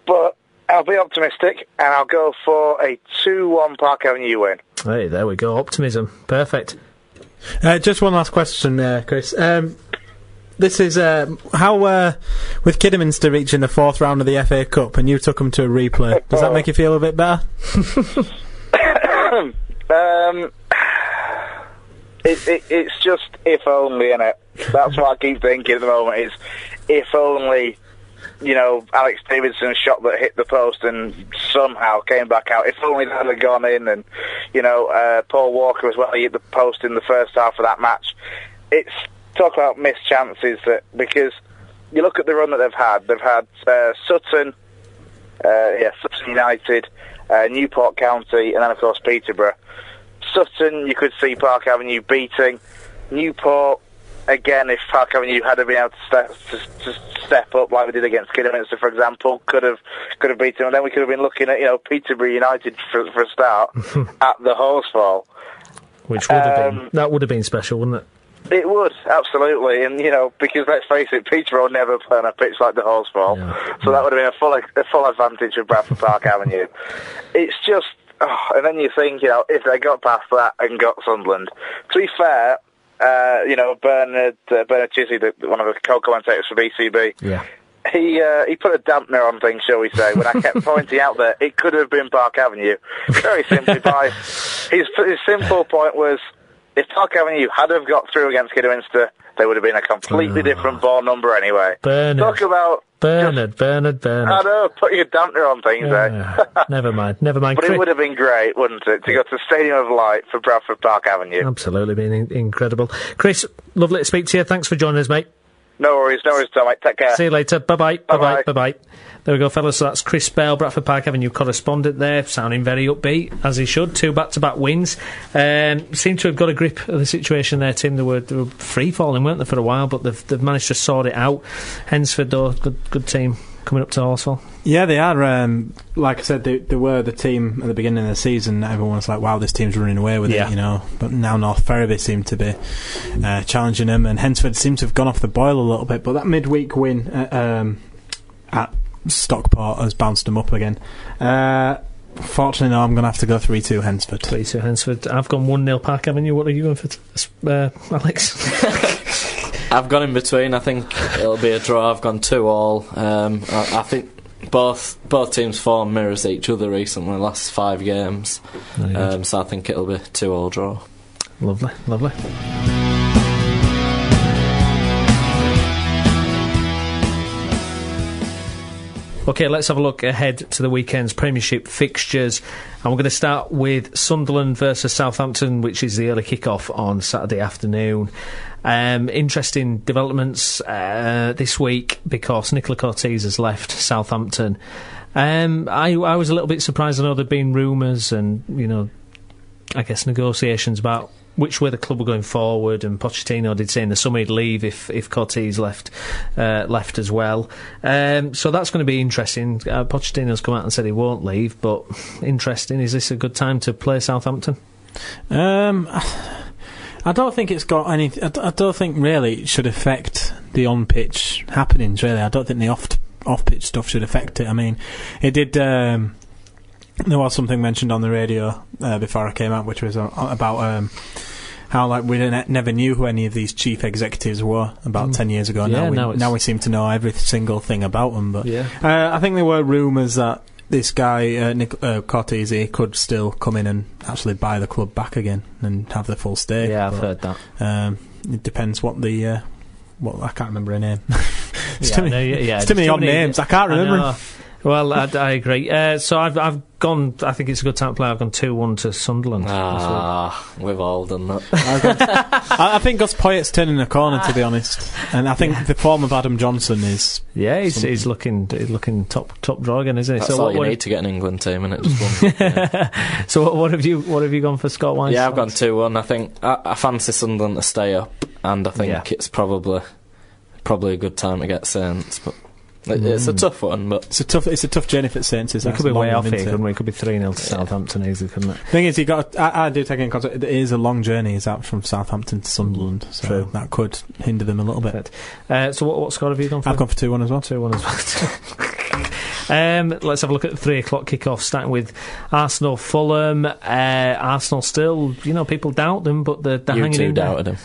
but I'll be optimistic and I'll go for a 2-1 Park Avenue win. Hey, there we go. Optimism. Perfect. Just one last question, Chris. This is how with Kidderminster reaching the 4th round of the FA Cup and you took them to a replay. Does that make you feel a bit better? It's just if only, innit? That's what I keep thinking at the moment. Is if only, Alex Davidson's shot that hit the post and somehow came back out. If only that had gone in, and Paul Walker as well. He hit the post in the first half of that match. It's talk about missed chances because you look at the run that they've had. They've had Sutton United, Newport County, and then of course Peterborough. Sutton, you could see Park Avenue beating. Newport, again, if Park Avenue had been able to step up like we did against Kidderminster, for example, could have beaten them. And then we could have been looking at Peterborough United for a start at the Horsefall, which would have been special, wouldn't it? It would, absolutely, and because let's face it, Peterborough will never play on a pitch like the Horsefall, so that would have been a full advantage of Bradford Park Avenue. It's just. And then you think, if they got past that and got Sunderland, to be fair, Bernard Chizzy, one of the co-commentators for BCB, he put a dampener on things, shall we say, when I kept pointing out that it could have been Park Avenue. Very simply, his simple point was, if Park Avenue had have got through against Kidderminster, they would have been a completely different ball number anyway. Bernard. Talk about... Bernard. I know, put your dampener on things there. Never mind. But it would have been great, wouldn't it, to go to Stadium of Light for Bradford Park Avenue. Absolutely, been incredible. Chris, lovely to speak to you. Thanks for joining us, mate. No worries, Tom, mate. Take care. See you later. Bye-bye. There we go, fellas. So that's Chris Bell, Bradford Park Avenue correspondent there, sounding very upbeat, as he should. 2 back-to-back wins. Seem to have got a grip of the situation there, Tim. They were free-falling, weren't they, for a while, but they've managed to sort it out. Hensford, though, good team coming up to Horsefall. Yeah, they are. Like I said, they were the team at the beginning of the season. Everyone was like, wow, this team's running away with it, But now North Ferriby seem to be challenging them, and Hensford seem to have gone off the boil a little bit. But that midweek win at Stockport has bounced them up again. Fortunately, no, I'm going to have to go 3-2 Hensford. 3-2 Hensford. I've gone 1-0 Park Avenue. What are you going for, Alex? I've gone in between. I think it'll be a draw. I've gone 2-2. I think both teams' form mirrors each other recently, the last 5 games. So I think it'll be 2-2 draw. Lovely. OK, let's have a look ahead to the weekend's Premiership fixtures. And we're going to start with Sunderland versus Southampton, which is the early kick-off on Saturday afternoon. Interesting developments this week because Nicola Cortez has left Southampton. I was a little bit surprised. I know there've been rumours and, I guess negotiations about which way the club were going forward, and Pochettino did say in the summer he'd leave if Cortez left as well. So that's going to be interesting. Pochettino's come out and said he won't leave, but interesting. Is this a good time to play Southampton? I don't think it's got any. I don't think really it should affect the on-pitch happenings. Really, I don't think the off-pitch stuff should affect it. I mean, it did. There was something mentioned on the radio before I came out, which was about how like we never knew who any of these chief executives were about 10 years ago. Yeah, now we seem to know every single thing about them. But I think there were rumours that this guy Nick Cortese could still come in and actually buy the club back again and have the full stake. Yeah, I've heard that. It depends what the I can't remember her name. It's Yeah, too many, no, yeah, it's too many odd names. I can't remember. know. Well, I agree. So I've gone. I think it's a good time to play. I've gone 2-1 to Sunderland. We've all done that. I think Gus Poyet's turning a corner, to be honest, and I think the form of Adam Johnson is. Yeah, he's looking top draw again, isn't he? That's so all you need to get an England team, and it just won. Yeah. So what have you gone for, Scott Wise? Yeah, I've gone 2-1. I think I fancy Sunderland to stay up, and I think it's probably a good time to get Saints, but. It's a tough one, but it's a tough journey for Saints. It could be way off here, couldn't we? It could be 3-0 to Southampton easily, couldn't it? Thing is, I do take in context. It is a long journey. It's out from Southampton to Sunderland, so that could hinder them a little bit. So what score have you gone for? I've gone for 2-1 as well. 2-1 as well. Let's have a look at the 3 o'clock kickoff, starting with Arsenal Fulham. Arsenal still, people doubt them, but they're hanging in there. You two doubted them.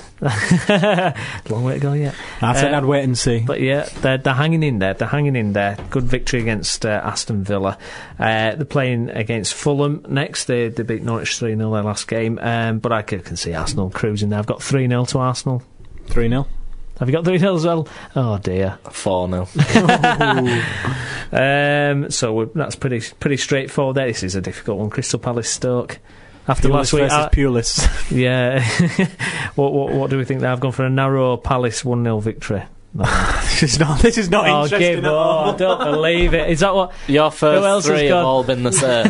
Long way to go yet. I said I'd wait and see. But yeah, they're hanging in there. They're hanging in there. Good victory against Aston Villa. They're playing against Fulham next. They beat Norwich 3-0 their last game. But I can see Arsenal cruising there. I've got 3-0 to Arsenal. 3-0. Have you got 3-0 as well? Oh dear. 4-0. So that's pretty straightforward there. This is a difficult one. Crystal Palace Stoke. After last week, Pulis. Yeah. What do we think? I've gone for a narrow Palace 1-0 victory. No. This is not interesting at all. I don't believe it. Is that what your first 3 have all been the same?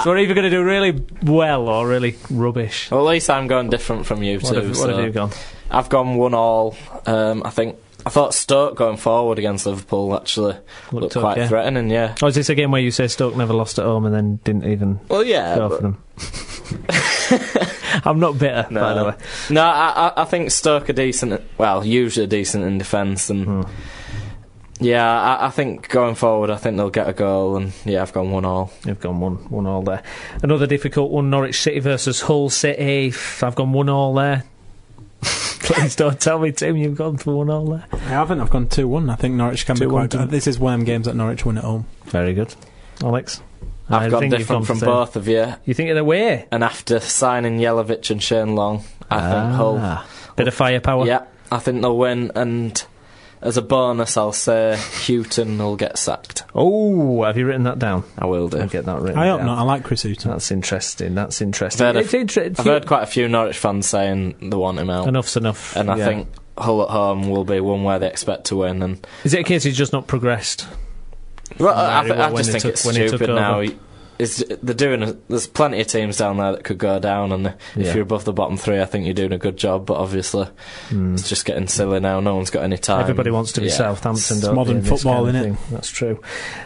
So we're either going to do really well or really rubbish. Well, at least I'm going different from you two. What have you gone? I've gone 1-1. I thought Stoke going forward against Liverpool actually looked quite threatening. Yeah. Oh, is this a game where you say Stoke never lost at home and then didn't even go for them? I'm not bitter, by the way. No, I think Stoke are decent. Usually decent in defence, and I think going forward, I think they'll get a goal. And I've gone 1-1. You've gone 1-1 there. Another difficult one: Norwich City versus Hull City. I've gone 1-1 there. Please don't tell me, Tim, you've gone for 1-1 there. I haven't. I've gone 2-1. I think Norwich can be quite good. This is one of them games that Norwich win at home. Very good, Alex. I've gone different from both of you. You think of the way? And after signing Jelavic and Shane Long, I think Hull... Bit of firepower. Yeah, I think they'll win, and as a bonus, I'll say Houghton will get sacked. Oh, have you written that down? I will do. I'll get that written I hope down. not. I like Chris Houghton. That's interesting. I've heard quite a few Norwich fans saying they want him out. Enough's enough. And I think Hull at home will be one where they expect to win. And is it a case he's just not progressed? Well, I just think it's stupid now. There's plenty of teams down there that could go down, and if you're above the bottom 3, I think you're doing a good job. But obviously, it's just getting silly now. No one's got any time. Everybody wants to be Southampton. It's modern football, isn't it? That's true.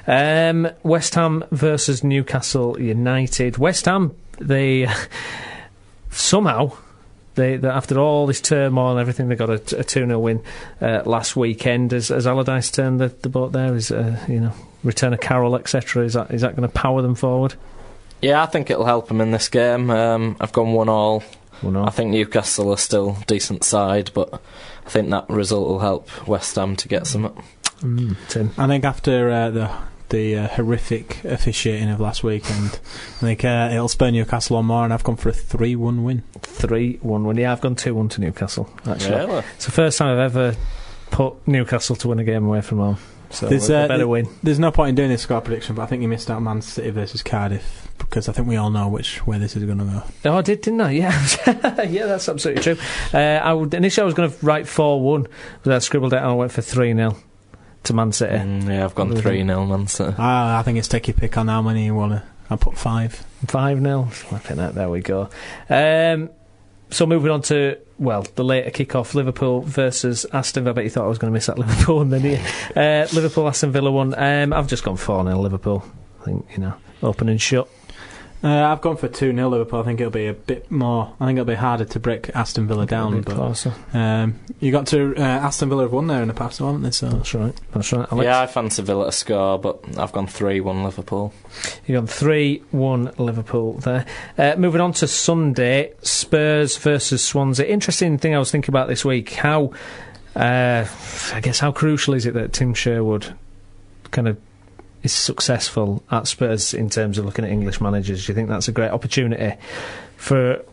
West Ham versus Newcastle United. West Ham, they somehow. They after all this turmoil and everything, they got a 2-0 win last weekend. Has Allardyce turned the boat there? Is return of Carroll, etc. Is that going to power them forward? Yeah, I think it'll help them in this game. I've gone 1-1. 1-1. I think Newcastle are still a decent side, but I think that result will help West Ham to get some. Tim, I think after the horrific officiating of last weekend, I think it'll spur Newcastle on more, and I've gone for a 3-1 win. 3-1 win. Yeah, I've gone 2-1 to Newcastle, actually. Really? It's the first time I've ever put Newcastle to win a game away from home. So there's a better win. There's no point in doing this score prediction, but I think you missed out Man City versus Cardiff, because I think we all know which way this is going to go. Oh, I didn't I? Yeah. Yeah, that's absolutely true. Initially I was going to write 4-1, but I scribbled it and I went for 3-0 to Man City. Yeah, I've gone 3-0 Man City. I think it's take your pick on how many you want to. I put 5. 5-0. Flipping out. There we go. So moving on to, the later kick-off, Liverpool versus Aston Villa. I bet you thought I was going to miss that Liverpool one, didn't you? Liverpool-Aston Villa one. I've just gone 4-0 Liverpool. I think, open and shut. I've gone for 2-0 Liverpool. I think it'll be a bit more. I think it'll be harder to break Aston Villa down. But you got to Aston Villa have won there in the past, haven't they? So that's right. Alex? Yeah, I fancy Villa to score, but I've gone 3-1 Liverpool. You've gone 3-1 Liverpool there. Moving on to Sunday, Spurs versus Swansea. Interesting thing I was thinking about this week. How crucial is it that Tim Sherwood kind of is successful at Spurs in terms of looking at English managers? Do you think that's a great opportunity for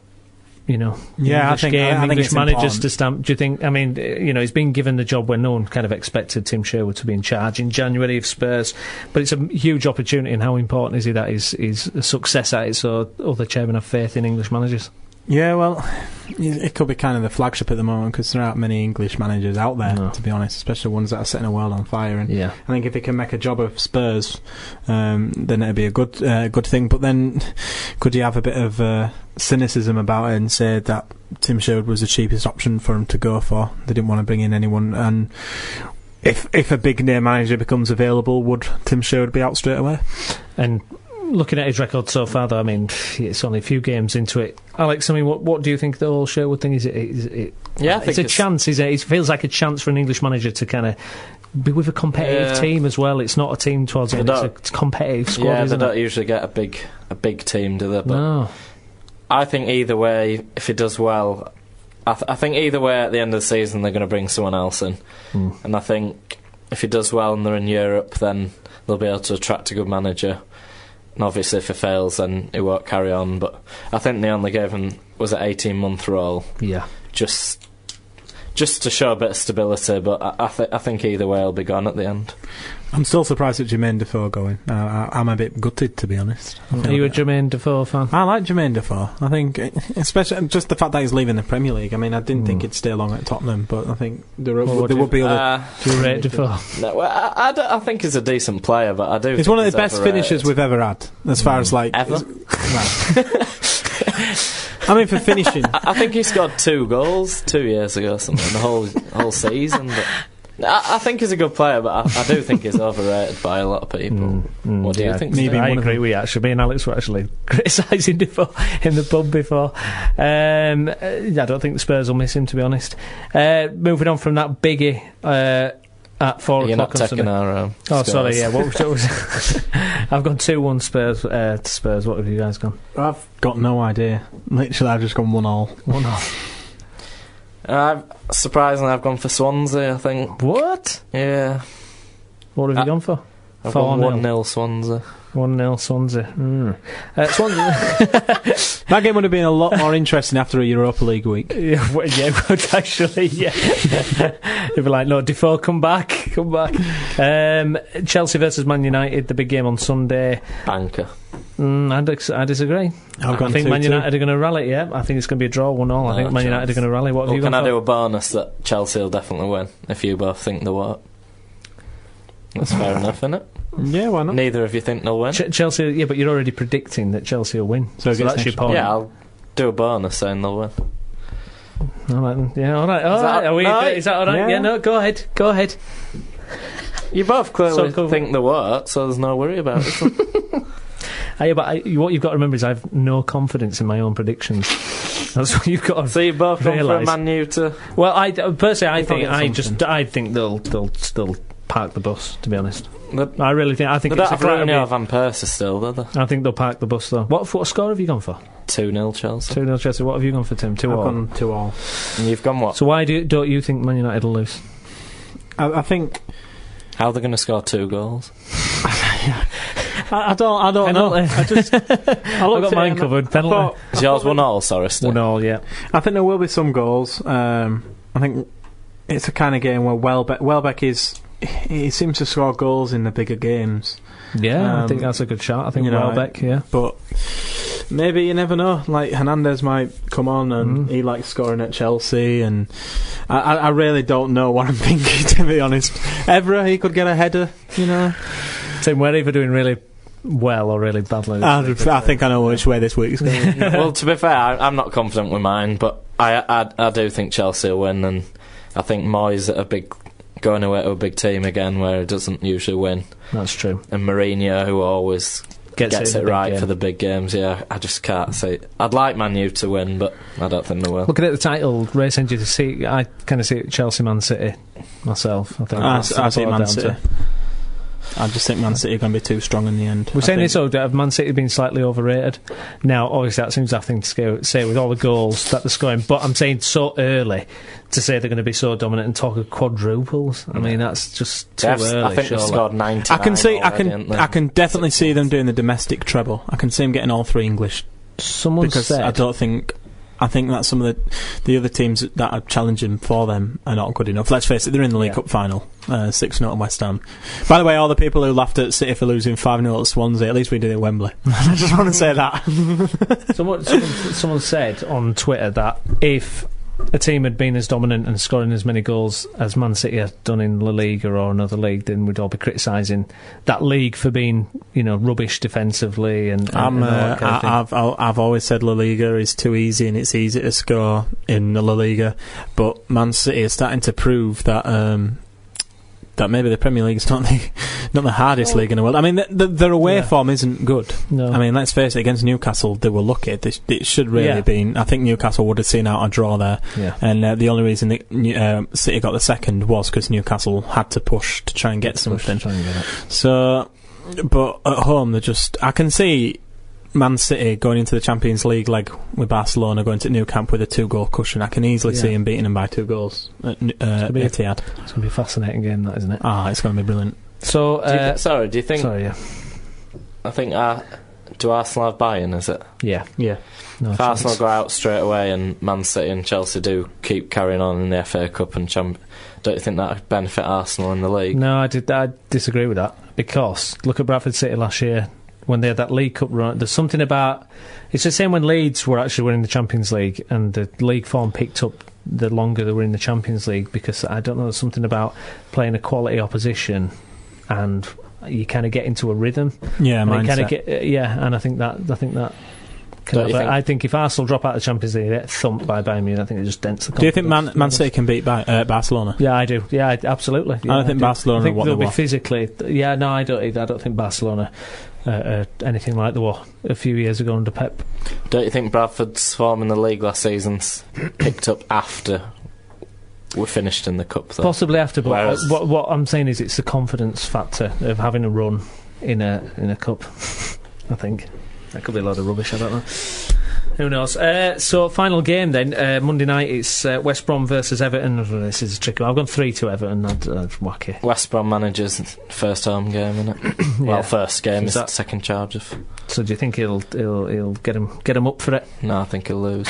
English managers to stamp? Do you think? I mean, he's been given the job where no one kind of expected Tim Sherwood to be in charge in January of Spurs, but it's a huge opportunity. And how important is it that he's a success at it, so other chairmen have faith in English managers? Yeah, well, it could be kind of the flagship at the moment because there aren't many English managers out there, to be honest, especially ones that are setting the world on fire. And I think if he can make a job of Spurs, then it'd be a good thing. But then, could you have a bit of cynicism about it and say that Tim Sherwood was the cheapest option for him to go for? They didn't want to bring in anyone, and if a big name manager becomes available, would Tim Sherwood be out straight away? And looking at his record so far, though, I mean, it's only a few games into it. Alex, I mean, what do you think the whole Sherwood thing is? I think it's a chance, isn't it? It feels like a chance for an English manager to kind of be with a competitive team as well. It's not a team towards it, it's a competitive squad. Yeah, isn't they don't usually get a big team, do they? But no. I think either way, if he does well, I think either way at the end of the season they're going to bring someone else in, and I think if he does well and they're in Europe, then they'll be able to attract a good manager. And obviously if it fails then it won't carry on, but I think they only gave him, was it 18-month role? Yeah. Just to show a bit of stability, but I think either way he'll be gone at the end. I'm still surprised at Jermaine Defoe going. I'm a bit gutted, to be honest. Are you a Jermaine Defoe fan? I like Jermaine Defoe. I think, especially just the fact that he's leaving the Premier League. I mean, I didn't think he'd stay long at Tottenham, but I think there would be other... Do you rate Defoe? No, I think he's a decent player, but I do. He's one of the best finishers we've ever had, as far as like ever. I mean, for finishing, I think he scored 2 goals 2 years ago, something the whole season. But I think he's a good player, but I do think he's overrated by a lot of people. What do you think? I agree with you, actually. Me and Alex were actually criticising Defoe in the pub before. I don't think the Spurs will miss him, to be honest. Moving on from that biggie at 4 o'clock. You're not taking our scores. Sorry, yeah. What was I've gone 2-1 Spurs to Spurs. What have you guys gone? I've got no idea. Literally, I've just gone 1-1. 1-1. Surprisingly, I've gone for Swansea, I think. What? Yeah. What have you gone for? I've gone 1-0 Swansea. 1-0 Swansea. Swansea. That game would have been a lot more interesting after a Europa League week. Yeah, it would actually, yeah. They'd be like, no, Defoe, come back. Chelsea versus Man United, the big game on Sunday. Banker. I disagree. I think Man United are going to rally, yeah. I think it's going to be a draw 1-1. I think Man United are going to rally. What have you gone for? Can I do a bonus that Chelsea will definitely win, if you both think they won't? That's fair enough, isn't it? Yeah, why not? Neither of you think they'll win? Chelsea, yeah, but you're already predicting that Chelsea will win. So that's your point. Yeah, I'll do a bonus saying they'll win. All right, then. Yeah, all right. Is that all right? Yeah, no, go ahead. You both clearly think they won't, so there's no worry about it. But what you've got to remember is I have no confidence in my own predictions. That's what you've got to So you've both gone for a Man U to... Well, I think they'll still park the bus, to be honest. I really think. I think it's a Rooney or Van Persie still, don't they? I think they'll park the bus though. What score have you gone for? 2-0 Chelsea. 2-0 Chelsea. What have you gone for, Tim? 2-all. I've gone 2-all. And you've gone what? So why don't you think Man United will lose? I think. How are they going to score 2 goals? I don't know. I got mine covered. Penalty. Is yours 1-all? Sorry, still. 1-all. Yeah. I think there will be some goals. I think it's a kind of game where Welbeck is. He seems to score goals in the bigger games. Yeah, I think that's a good shot. I think Welbeck, yeah. But maybe you never know. Like, Hernandez might come on and he likes scoring at Chelsea, and I really don't know what I'm thinking, to be honest. Evra, he could get a header, Tim, we're either doing really well or really badly. I think I know which way this week's going. Well, to be fair, I'm not confident with mine, but I do think Chelsea will win, and I think Moyes going away to a big team again where he doesn't usually win. That's true. And Mourinho, who always gets it right for the big games. Yeah, I just can't see. I'd like Man U to win, but I don't think they will. Looking at the title race, I kind of see it Chelsea, Man City myself. I think I see Man City. I just think Man City are going to be too strong in the end. We're saying this, have Man City been slightly overrated? Now, obviously, that seems nothing to say with all the goals that they're scoring, but I'm saying so early to say they're going to be so dominant and talk of quadruples. I mean, that's just too early. I think they've scored 99 I can definitely see them doing the domestic treble. I can see them getting all 3 English. Someone said... I think that some of the other teams that are challenging for them are not good enough. Let's face it, they're in the League Cup final, 6-0 at West Ham. By the way, all the people who laughed at City for losing 5-0 at Swansea, at least we did it at Wembley. I just want to say that. Someone said on Twitter that if a team had been as dominant and scoring as many goals as Man City had done in La Liga or another league, then we'd all be criticising that league for being, rubbish defensively and all that kind of thing. I've always said La Liga is too easy and it's easy to score in the La Liga, but Man City is starting to prove that that maybe the Premier League is not the hardest league in the world. I mean, their away form isn't good. No. I mean, let's face it, against Newcastle, they were lucky. It should really have been. I think Newcastle would have seen out a draw there. Yeah. And the only reason that City got the second was because Newcastle had to push to try and get something. So, but at home, they're just... I can see Man City going into the Champions League like with Barcelona going to Nou Camp with a 2-goal cushion. I can easily see him beating them by 2 goals at Etihad. It's going to be a fascinating game, that, isn't it? It's going to be brilliant. So, do you think... Sorry, yeah. I think... do Arsenal have buy-in, is it? Yeah. No if Arsenal go out straight away and Man City and Chelsea do keep carrying on in the FA Cup and don't you think that would benefit Arsenal in the league? No, I disagree with that, because look at Bradford City last year. When they had that League Cup run, there's something about... It's the same when Leeds were actually winning the Champions League and the league form picked up the longer they were in the Champions League, because I don't know, there's something about playing a quality opposition and you kind of get into a rhythm. Yeah, mindset. And I think that I think if Arsenal drop out of the Champions League, they get thumped by Bayern Munich. I think it just dents the confidence. Do you think Man City can beat Barcelona? Yeah, I do. Yeah, absolutely. Yeah, I don't think Barcelona. I think they'll be physically. Yeah, no, I don't. I don't think Barcelona anything like they were a few years ago under Pep. Don't you think Bradford's form in the league last season's picked up after we're finished in the cup, though? Possibly after, but what I'm saying is it's the confidence factor of having a run in a cup. I think. That could be a lot of rubbish, I don't know. Who knows? So, final game then. Monday night, it's West Brom versus Everton. This is a tricky one. I've gone 3-2 Everton. I'd whack it. West Brom manager's first home game, isn't it? Well, first game is second charge of. So, do you think he'll get him up for it? No, I think he'll lose.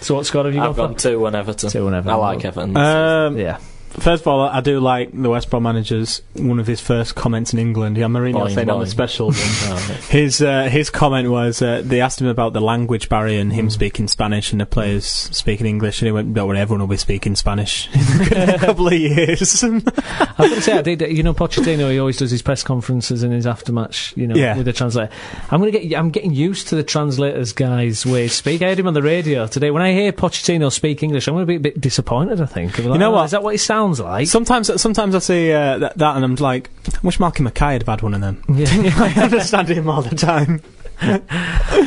So, what score have you got? I've gone 2-1 Everton. 2-1 Everton. I like Everton. Yeah. First of all, I do like the West Brom manager's one of his first comments in England. Yeah, Mourinho said on the special. His comment was they asked him about the language barrier and him speaking Spanish and the players speaking English, and he went, "Don't worry, everyone will be speaking Spanish in a couple of years." I was going to say, I did. Pochettino, he always does his press conferences and his aftermatch, with the translator. I'm getting used to the translators guy's way to speak. I heard him on the radio today. When I hear Pochettino speak English, I'm going to be a bit disappointed. I think. You know what? Is that what he sounds like? Sometimes I see that and I'm like, I wish Malcolm Mackay had had one of them. Yeah. I understand him all the time.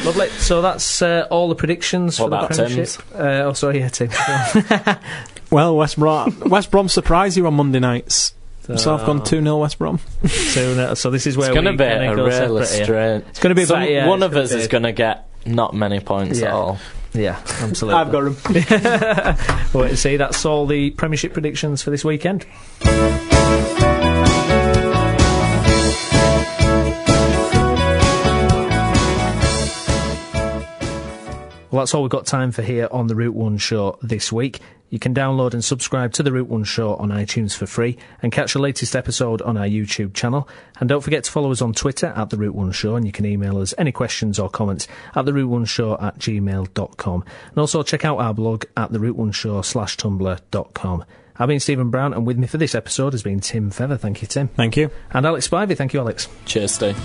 Lovely. So that's all the predictions for the Premiership. Tim. Well, West Brom surprise you on Monday nights. So I've gone 2-0 West Brom. 2-0. So this is where it's going to be a really strange. It's going to be one of us is going to get not many points at all. Yeah, absolutely. I've got them. Well, wait to see. That's all the Premiership predictions for this weekend. Well, that's all we've got time for here on the Route 1 Show this week. You can download and subscribe to the Route 1 Show on iTunes for free and catch the latest episode on our YouTube channel. And don't forget to follow us on Twitter at the Route 1 Show, and you can email us any questions or comments at theroute1show@gmail.com. And also check out our blog at theroute1show/tumblr.com. I've been Stephen Brown, and with me for this episode has been Tim Feather. Thank you, Tim. Thank you. And Alex Spivey. Thank you, Alex. Cheers, Steve.